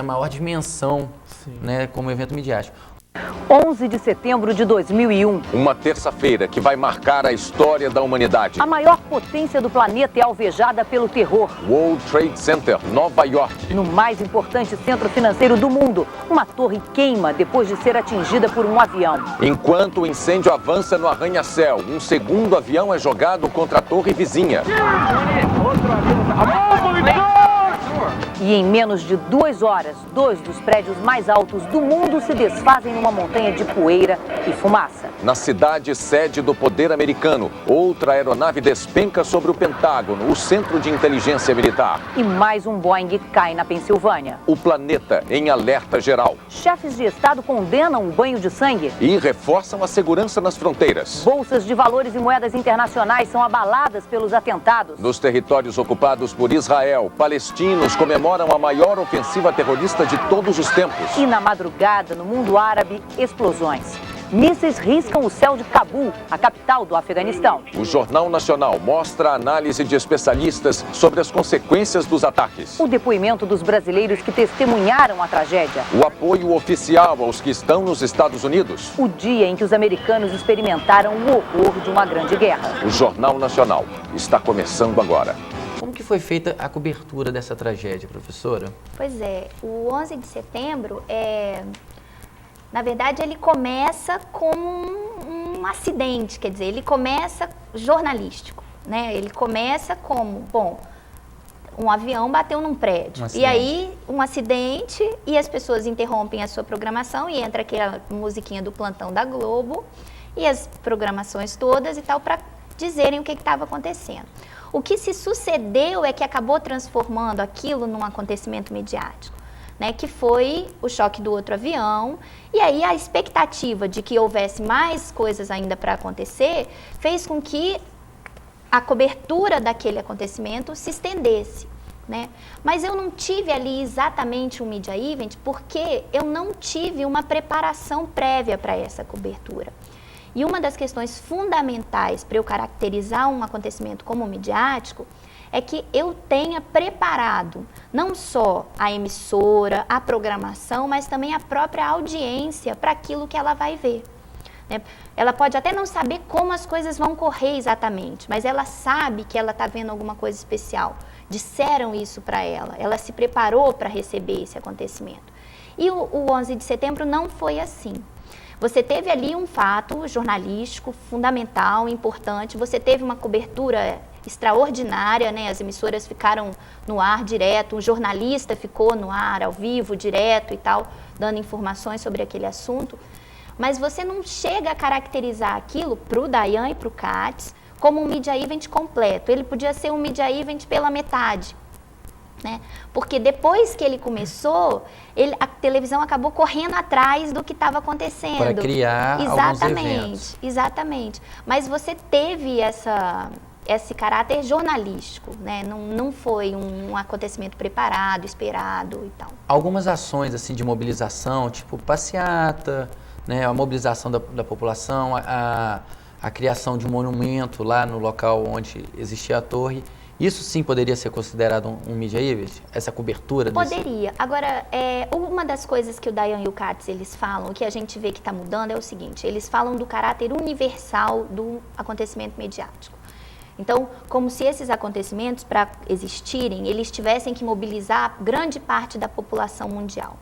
maior dimensão, né, como evento midiático. 11 de setembro de 2001. Uma terça-feira que vai marcar a história da humanidade. A maior potência do planeta é alvejada pelo terror. World Trade Center, Nova York. No mais importante centro financeiro do mundo, uma torre queima depois de ser atingida por um avião. Enquanto o incêndio avança no arranha-céu, um segundo avião é jogado contra a torre vizinha. E em menos de 2 horas, 2 dos prédios mais altos do mundo se desfazem numa montanha de poeira e fumaça. Na cidade sede do poder americano, outra aeronave despenca sobre o Pentágono, o centro de inteligência militar. E mais um Boeing cai na Pensilvânia. O planeta em alerta geral. Chefes de Estado condenam o banho de sangue. E reforçam a segurança nas fronteiras. Bolsas de valores e moedas internacionais são abaladas pelos atentados. Nos territórios ocupados por Israel, palestinos comemoram a maior ofensiva terrorista de todos os tempos. E na madrugada, no mundo árabe, explosões. Mísseis riscam o céu de Cabul, a capital do Afeganistão. O Jornal Nacional mostra a análise de especialistas sobre as consequências dos ataques. O depoimento dos brasileiros que testemunharam a tragédia. O apoio oficial aos que estão nos Estados Unidos. O dia em que os americanos experimentaram o horror de uma grande guerra. O Jornal Nacional está começando agora. Como que foi feita a cobertura dessa tragédia, professora? Pois é, o 11 de setembro, na verdade, ele começa como um acidente, quer dizer, ele começa jornalístico, né? Ele começa como, bom, um avião bateu num prédio, e aí um acidente, e as pessoas interrompem a sua programação e entra aquela musiquinha do plantão da Globo e as programações todas e tal, para dizerem o que estava acontecendo. O que se sucedeu é que acabou transformando aquilo num acontecimento midiático, né, que foi o choque do outro avião, e aí a expectativa de que houvesse mais coisas ainda para acontecer fez com que a cobertura daquele acontecimento se estendesse, né? Mas eu não tive ali exatamente um media event porque eu não tive uma preparação prévia para essa cobertura. E uma das questões fundamentais para eu caracterizar um acontecimento como midiático é que eu tenha preparado não só a emissora, a programação, mas também a própria audiência para aquilo que ela vai ver. Né? Ela pode até não saber como as coisas vão correr exatamente, mas ela sabe que ela está vendo alguma coisa especial. Disseram isso para ela, ela se preparou para receber esse acontecimento. E o 11 de setembro não foi assim. Você teve ali um fato jornalístico fundamental, importante, você teve uma cobertura extraordinária, né? As emissoras ficaram no ar direto, um jornalista ficou no ar, ao vivo, direto e tal, dando informações sobre aquele assunto, mas você não chega a caracterizar aquilo para o Dayan e para o Katz como um media event completo. Ele podia ser um media event pela metade, né? Porque depois que ele começou, a televisão acabou correndo atrás do que estava acontecendo. Para criar alguns eventos. Exatamente. Mas você teve esse caráter jornalístico, né? Não foi um acontecimento preparado, esperado e tal. Algumas ações assim de mobilização, tipo passeata, né? A mobilização da população, a criação de um monumento lá no local onde existia a torre. Isso sim poderia ser considerado um media event? Essa cobertura? Poderia. Agora, uma das coisas que o Dayan e o Katz eles falam, que a gente vê que está mudando, é o seguinte: eles falam do caráter universal do acontecimento mediático. Então, como se esses acontecimentos, para existirem, eles tivessem que mobilizar grande parte da população mundial.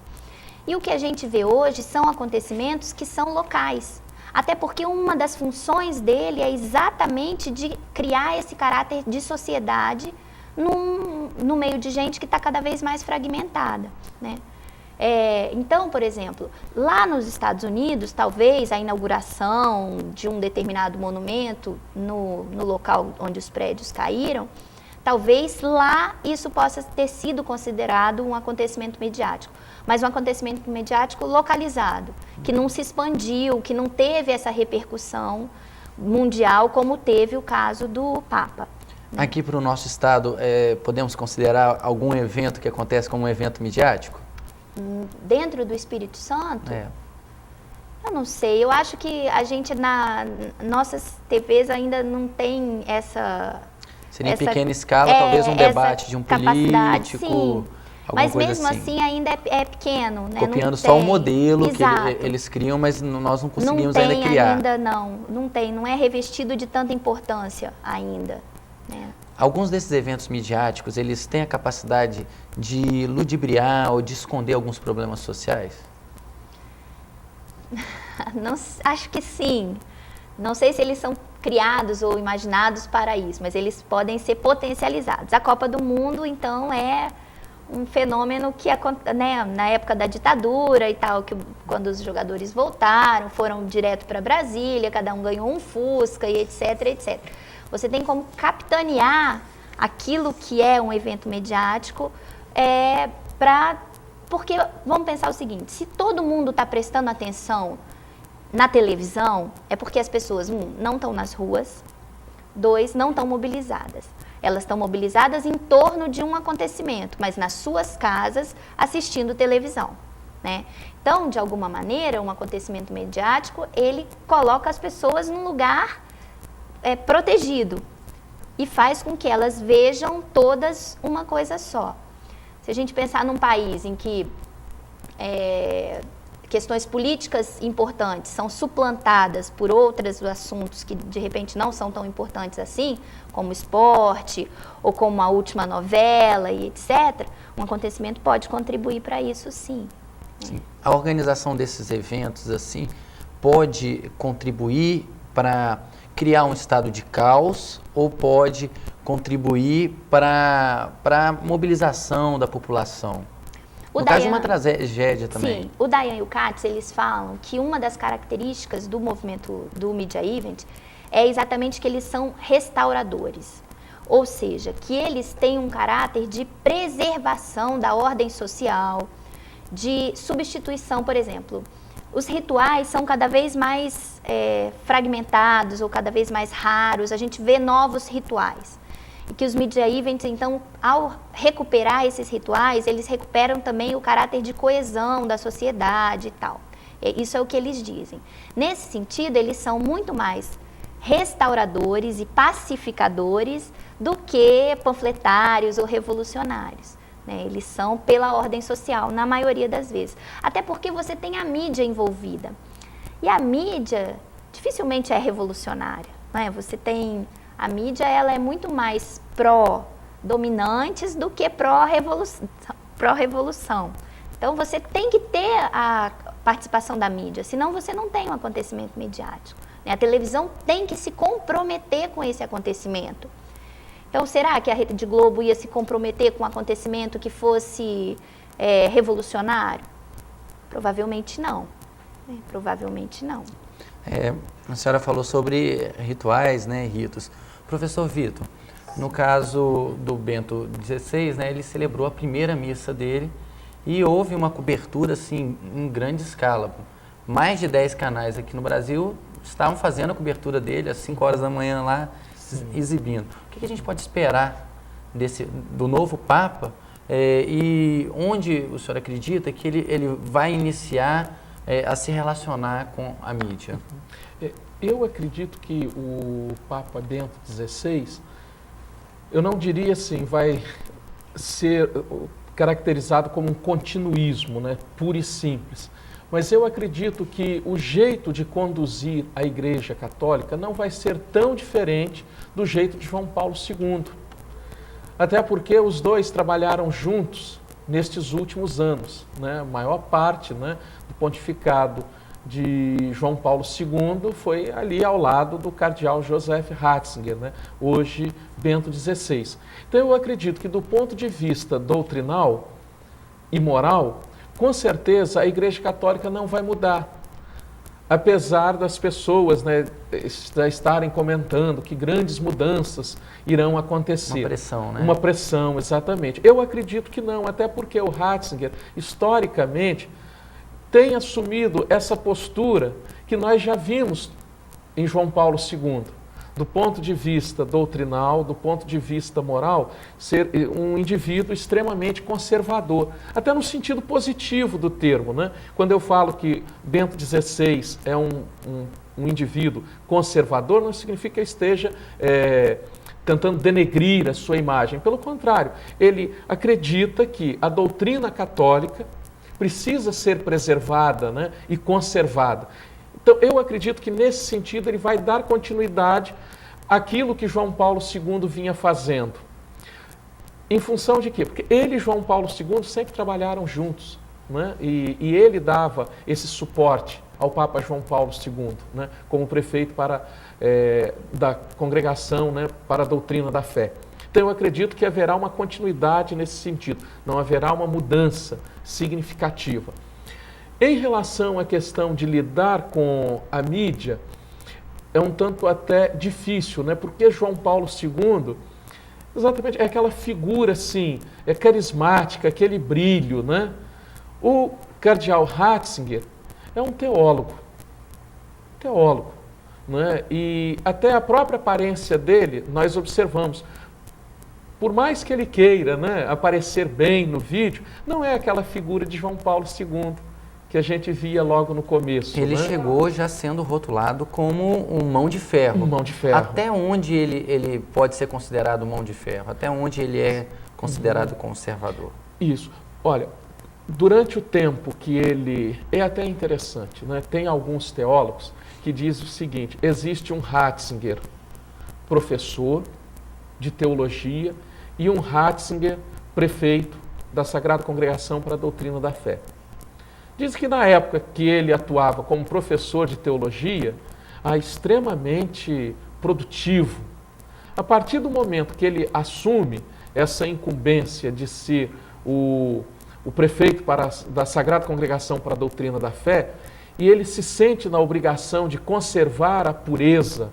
E o que a gente vê hoje são acontecimentos que são locais. Até porque uma das funções dele é exatamente de criar esse caráter de sociedade no meio de gente que está cada vez mais fragmentada, né? Então, por exemplo, lá nos Estados Unidos, talvez a inauguração de um determinado monumento no local onde os prédios caíram, talvez lá isso possa ter sido considerado um acontecimento midiático, mas um acontecimento midiático localizado, que não se expandiu, que não teve essa repercussão mundial como teve o caso do Papa. Aqui para o nosso estado, podemos considerar algum evento que acontece como um evento midiático? Dentro do Espírito Santo? É. Eu não sei, eu acho que a gente nossas TVs ainda não tem essa... Seria em pequena escala, talvez um debate de um político, sim. Mas coisa mesmo assim ainda é pequeno, né? Copiando não só tem. o modelo Exato. que eles criam, mas nós não conseguimos não tem ainda criar. Ainda não tem, não é revestido de tanta importância ainda, né? Alguns desses eventos midiáticos, eles têm a capacidade de ludibriar ou de esconder alguns problemas sociais? Não, acho que sim. Não sei se eles são criados ou imaginados para isso, mas eles podem ser potencializados. A Copa do Mundo, então, é um fenômeno que, né, na época da ditadura e tal, que quando os jogadores voltaram, foram direto para Brasília, cada um ganhou um Fusca e etc, etc. Você tem como capitanear aquilo que é um evento mediático porque vamos pensar o seguinte, se todo mundo está prestando atenção na televisão, é porque as pessoas, não estão nas ruas, 2, não estão mobilizadas. Elas estão mobilizadas em torno de um acontecimento, mas nas suas casas assistindo televisão, né? Então, de alguma maneira, um acontecimento mediático, ele coloca as pessoas num lugar protegido e faz com que elas vejam todas uma coisa só. Se a gente pensar num país em que questões políticas importantes são suplantadas por outros assuntos que de repente não são tão importantes assim, como esporte ou como a última novela e etc., um acontecimento pode contribuir para isso sim. Sim. A organização desses eventos assim pode contribuir para criar um estado de caos ou pode contribuir para a mobilização da população? No caso de uma tragédia também. Sim, o Dayan e o Katz, eles falam que uma das características do movimento do Media Event é exatamente que eles são restauradores. Ou seja, que eles têm um caráter de preservação da ordem social, de substituição, por exemplo. Os rituais são cada vez mais fragmentados ou cada vez mais raros, a gente vê novos rituais. E que os Media Events, então, ao recuperar esses rituais, eles recuperam também o caráter de coesão da sociedade e tal. Isso é o que eles dizem. Nesse sentido, eles são muito mais restauradores e pacificadores do que panfletários ou revolucionários, né? Eles são pela ordem social, na maioria das vezes. Até porque você tem a mídia envolvida. E a mídia dificilmente é revolucionária, né? Você tem... A mídia ela é muito mais pró-dominantes do que pró-revolução. Então, você tem que ter a participação da mídia, senão você não tem um acontecimento midiático, né? A televisão tem que se comprometer com esse acontecimento. Então, será que a Rede Globo ia se comprometer com um acontecimento que fosse revolucionário? Provavelmente não. Provavelmente não. A senhora falou sobre rituais, né, ritos. Professor Vitor, no caso do Bento XVI, né, ele celebrou a primeira missa dele e houve uma cobertura assim, em grande escala. Mais de 10 canais aqui no Brasil estavam fazendo a cobertura dele às 5 horas da manhã lá, exibindo. O que a gente pode esperar do novo Papa e onde o senhor acredita que ele vai iniciar a se relacionar com a mídia? Eu acredito que o Papa Bento XVI, eu não diria assim, vai ser caracterizado como um continuismo, né, puro e simples. Mas eu acredito que o jeito de conduzir a Igreja Católica não vai ser tão diferente do jeito de João Paulo II. Até porque os dois trabalharam juntos nestes últimos anos, né? A maior parte, né, do pontificado de João Paulo II foi ali ao lado do cardeal Joseph Ratzinger, né? Hoje Bento XVI. Então eu acredito que do ponto de vista doutrinal e moral, com certeza a Igreja Católica não vai mudar. apesar das pessoas, né, estarem comentando que grandes mudanças irão acontecer. Uma pressão, né? Uma pressão, exatamente. Eu acredito que não, até porque o Ratzinger, historicamente, tem assumido essa postura que nós já vimos em João Paulo II, do ponto de vista doutrinal, do ponto de vista moral, ser um indivíduo extremamente conservador, até no sentido positivo do termo, né? Quando eu falo que Bento XVI é um indivíduo conservador, não significa que eu esteja tentando denegrir a sua imagem. Pelo contrário, ele acredita que a doutrina católica precisa ser preservada, né, e conservada. Então, eu acredito que, nesse sentido, ele vai dar continuidade àquilo que João Paulo II vinha fazendo. Em função de quê? Porque ele e João Paulo II sempre trabalharam juntos, né? E ele dava esse suporte ao Papa João Paulo II, né, como prefeito da congregação, né, para a doutrina da fé. Então, eu acredito que haverá uma continuidade nesse sentido, não haverá uma mudança significativa. Em relação à questão de lidar com a mídia, é um tanto até difícil, né? Porque João Paulo II, exatamente, é aquela figura assim, carismática, aquele brilho, né? O cardeal Ratzinger é um teólogo, né? E até a própria aparência dele, nós observamos, por mais que ele queira, né, aparecer bem no vídeo, não é aquela figura de João Paulo II que a gente via logo no começo. Ele, né? chegou já sendo rotulado como um mão de ferro. Um mão de ferro. Até onde ele pode ser considerado mão de ferro? Até onde ele é considerado conservador? Isso. Olha, durante o tempo que ele... É até interessante, né? Tem alguns teólogos que dizem o seguinte: existe um Ratzinger professor de teologia e um Ratzinger prefeito da Sagrada Congregação para a Doutrina da Fé. Diz que na época que ele atuava como professor de teologia, extremamente produtivo. A partir do momento que ele assume essa incumbência de ser o prefeito da Sagrada Congregação para a Doutrina da Fé, e ele se sente na obrigação de conservar a pureza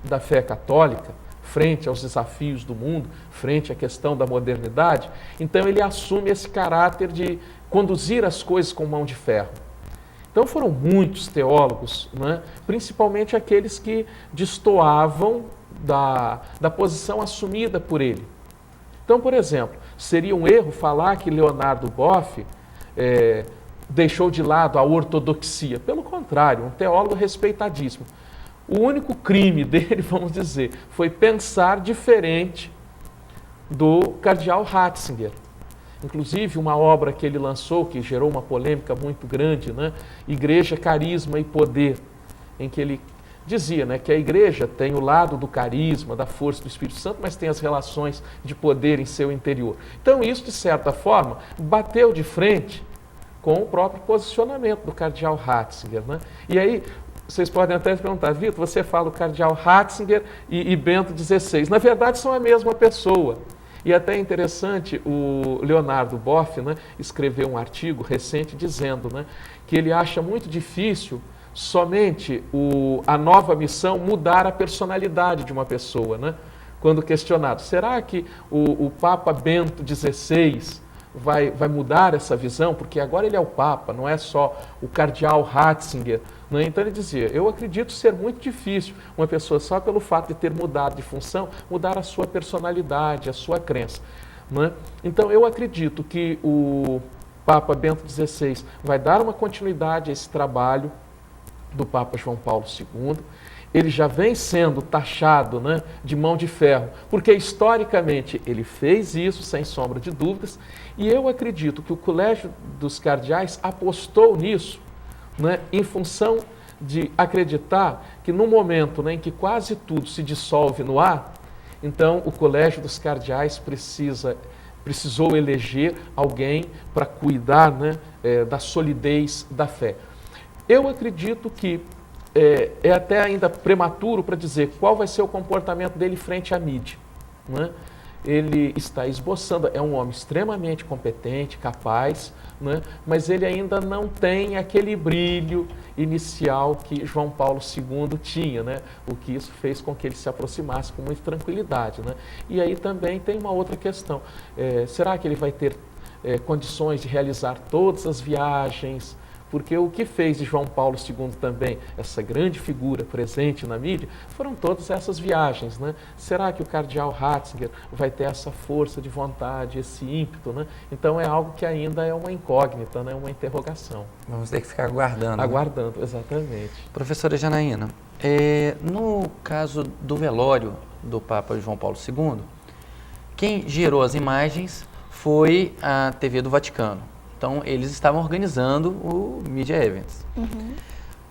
da fé católica, frente aos desafios do mundo, frente à questão da modernidade, então ele assume esse caráter de conduzir as coisas com mão de ferro. Então foram muitos teólogos, né, principalmente aqueles que destoavam da posição assumida por ele. Então, por exemplo, seria um erro falar que Leonardo Boff deixou de lado a ortodoxia. Pelo contrário, um teólogo respeitadíssimo. O único crime dele, vamos dizer, foi pensar diferente do cardeal Ratzinger. Inclusive, uma obra que ele lançou, que gerou uma polêmica muito grande, né? Igreja, Carisma e Poder, em que ele dizia, né, que a igreja tem o lado do carisma, da força do Espírito Santo, mas tem as relações de poder em seu interior. Então, isso, de certa forma, bateu de frente com o próprio posicionamento do cardeal Ratzinger, né? E aí, vocês podem até se perguntar: Vitor, você fala o cardeal Ratzinger e Bento XVI. Na verdade, são a mesma pessoa. E até é interessante, o Leonardo Boff, né, escreveu um artigo recente dizendo, né, que ele acha muito difícil somente a nova missão mudar a personalidade de uma pessoa, né? Quando questionado, será que o Papa Bento XVI vai mudar essa visão? Porque agora ele é o Papa, não é só o cardeal Ratzinger, né? Então ele dizia: eu acredito ser muito difícil uma pessoa, só pelo fato de ter mudado de função, mudar a sua personalidade, a sua crença, né? Então eu acredito que o Papa Bento XVI vai dar uma continuidade a esse trabalho do Papa João Paulo II. Ele já vem sendo taxado, né, de mão de ferro, porque historicamente ele fez isso, sem sombra de dúvidas, e eu acredito que o Colégio dos Cardeais apostou nisso, né, em função de acreditar que no momento, né, em que quase tudo se dissolve no ar, então o Colégio dos Cardeais precisou eleger alguém para cuidar, né, da solidez da fé. Eu acredito que é até ainda prematuro para dizer qual vai ser o comportamento dele frente à mídia, né? ele está esboçando, é um homem extremamente competente, capaz, né? Mas ele ainda não tem aquele brilho inicial que João Paulo II tinha, né? O que isso fez com que ele se aproximasse com muita tranquilidade, né? E aí também tem uma outra questão, será que ele vai ter condições de realizar todas as viagens? Porque o que fez de João Paulo II também, essa grande figura presente na mídia, foram todas essas viagens, né? Será que o cardeal Ratzinger vai ter essa força de vontade, esse ímpeto, né? Então é algo que ainda é uma incógnita, né? Uma interrogação. Vamos ter que ficar aguardando. Aguardando, né? Exatamente. Professora Janaína, no caso do velório do Papa João Paulo II, quem gerou as imagens foi a TV do Vaticano. Então, eles estavam organizando o Media Events. Uhum.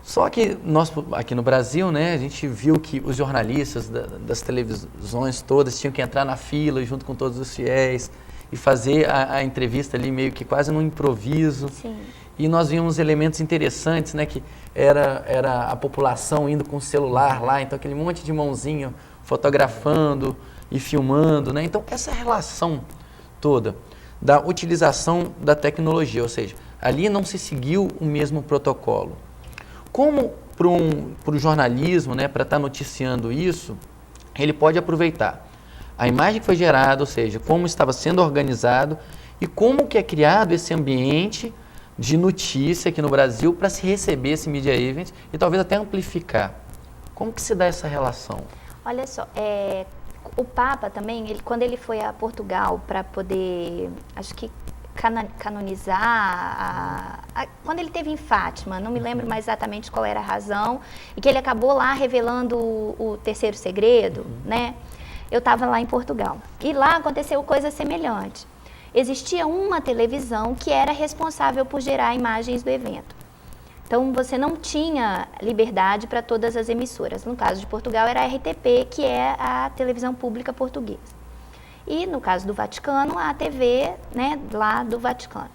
Só que nós, aqui no Brasil, né, a gente viu que os jornalistas das televisões todas tinham que entrar na fila junto com todos os fiéis e fazer a entrevista ali meio que quase num improviso. Sim. E nós vimos elementos interessantes, né, que era a população indo com o celular lá, então aquele monte de mãozinho fotografando e filmando, né? Então, essa relação toda da utilização da tecnologia, ou seja, ali não se seguiu o mesmo protocolo. Como para o jornalismo, né, para estar noticiando isso, ele pode aproveitar a imagem que foi gerada, ou seja, como estava sendo organizado e como que é criado esse ambiente de notícia aqui no Brasil para se receber esse media event e talvez até amplificar. Como que se dá essa relação? Olha só, o Papa também, quando ele foi a Portugal para poder, acho que canonizar, quando ele esteve em Fátima, não me lembro mais exatamente qual era a razão, e que ele acabou lá revelando o terceiro segredo, né? Eu estava lá em Portugal. E lá aconteceu coisa semelhante. Existia uma televisão que era responsável por gerar imagens do evento. Então, você não tinha liberdade para todas as emissoras. No caso de Portugal, era a RTP, que é a televisão pública portuguesa. E, no caso do Vaticano, a TV, né, lá do Vaticano.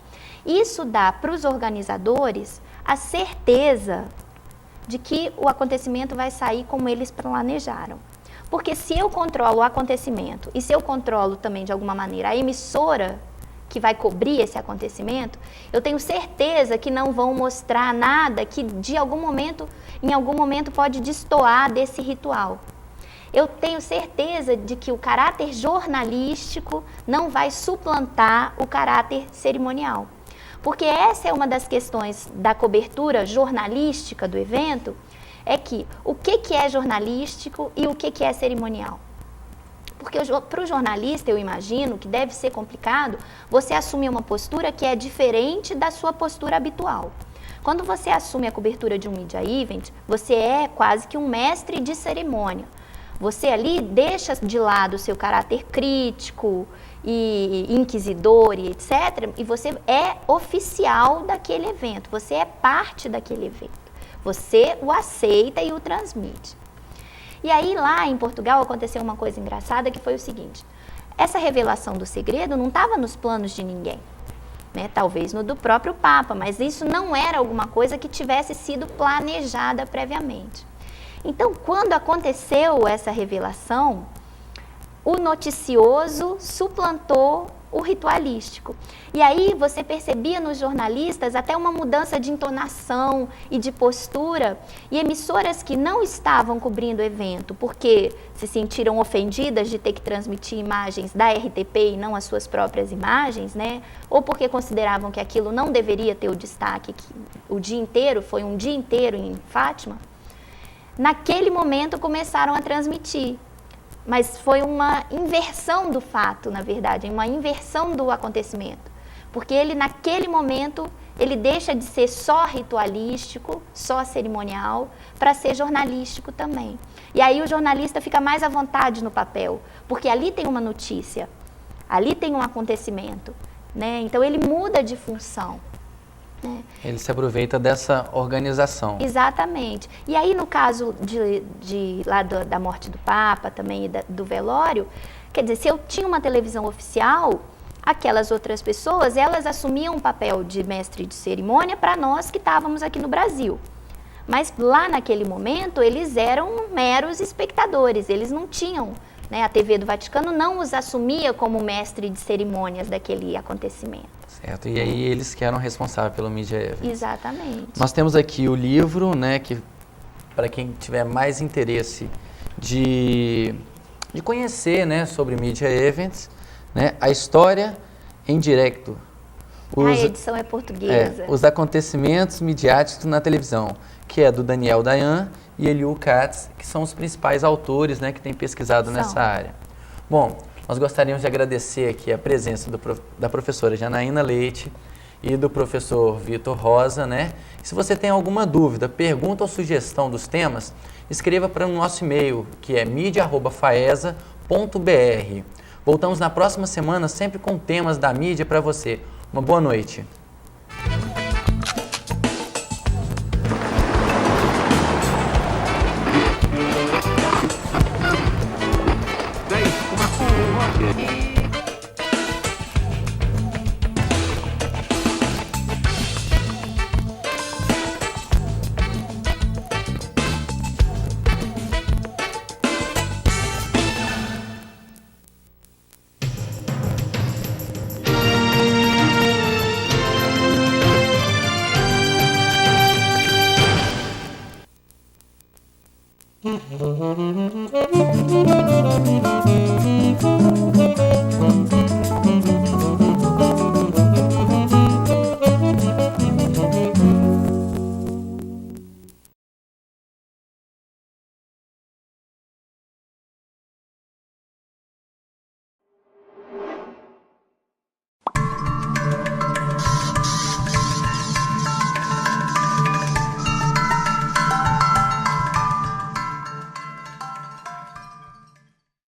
Isso dá para os organizadores a certeza de que o acontecimento vai sair como eles planejaram. Porque se eu controlo o acontecimento e se eu controlo também, de alguma maneira, a emissora que vai cobrir esse acontecimento, eu tenho certeza que não vão mostrar nada que em algum momento pode destoar desse ritual. Eu tenho certeza de que o caráter jornalístico não vai suplantar o caráter cerimonial. Porque essa é uma das questões da cobertura jornalística do evento, é que o que é jornalístico e o que é cerimonial. Porque para o jornalista, eu imagino que deve ser complicado você assumir uma postura que é diferente da sua postura habitual. Quando você assume a cobertura de um media event, você é quase que um mestre de cerimônia. Você ali deixa de lado o seu caráter crítico e inquisidor e etc. E você é oficial daquele evento, você é parte daquele evento. Você o aceita e o transmite. E aí lá em Portugal aconteceu uma coisa engraçada que foi o seguinte, essa revelação do segredo não estava nos planos de ninguém, né? Talvez no do próprio Papa, mas isso não era alguma coisa que tivesse sido planejada previamente. Então, quando aconteceu essa revelação, o noticioso suplantou o ritualístico. E aí você percebia nos jornalistas até uma mudança de entonação e de postura, e emissoras que não estavam cobrindo o evento porque se sentiram ofendidas de ter que transmitir imagens da RTP e não as suas próprias imagens, né? Ou porque consideravam que aquilo não deveria ter o destaque, que o dia inteiro, foi um dia inteiro em Fátima, naquele momento começaram a transmitir. Mas foi uma inversão do fato, na verdade, uma inversão do acontecimento. Porque ele, naquele momento, ele deixa de ser só ritualístico, só cerimonial, para ser jornalístico também. E aí o jornalista fica mais à vontade no papel, porque ali tem uma notícia, ali tem um acontecimento, né? Então ele muda de função. Ele se aproveita dessa organização. Exatamente. E aí, no caso lá da morte do Papa também e do velório, quer dizer, se eu tinha uma televisão oficial, aquelas outras pessoas, elas assumiam um papel de mestre de cerimônia para nós que estávamos aqui no Brasil. Mas lá naquele momento, eles eram meros espectadores, eles não tinham né, a TV do Vaticano não os assumia como mestre de cerimônias daquele acontecimento. Certo, e aí eles que eram responsáveis pelo Media Event. Exatamente. Nós temos aqui o livro, né, que para quem tiver mais interesse de conhecer, né, sobre Media Events, né, a história em direto. A edição é portuguesa. Os acontecimentos midiáticos na televisão, que é do Daniel Dayan e Eliú Katz, que são os principais autores, né, que têm pesquisado nessa área. Bom, nós gostaríamos de agradecer aqui a presença da professora Janaína Leite e do professor Vitor Rosa, né? E se você tem alguma dúvida, pergunta ou sugestão dos temas, escreva para o nosso e-mail, que é media@faesa.br. Voltamos na próxima semana, sempre com temas da mídia para você. Uma boa noite.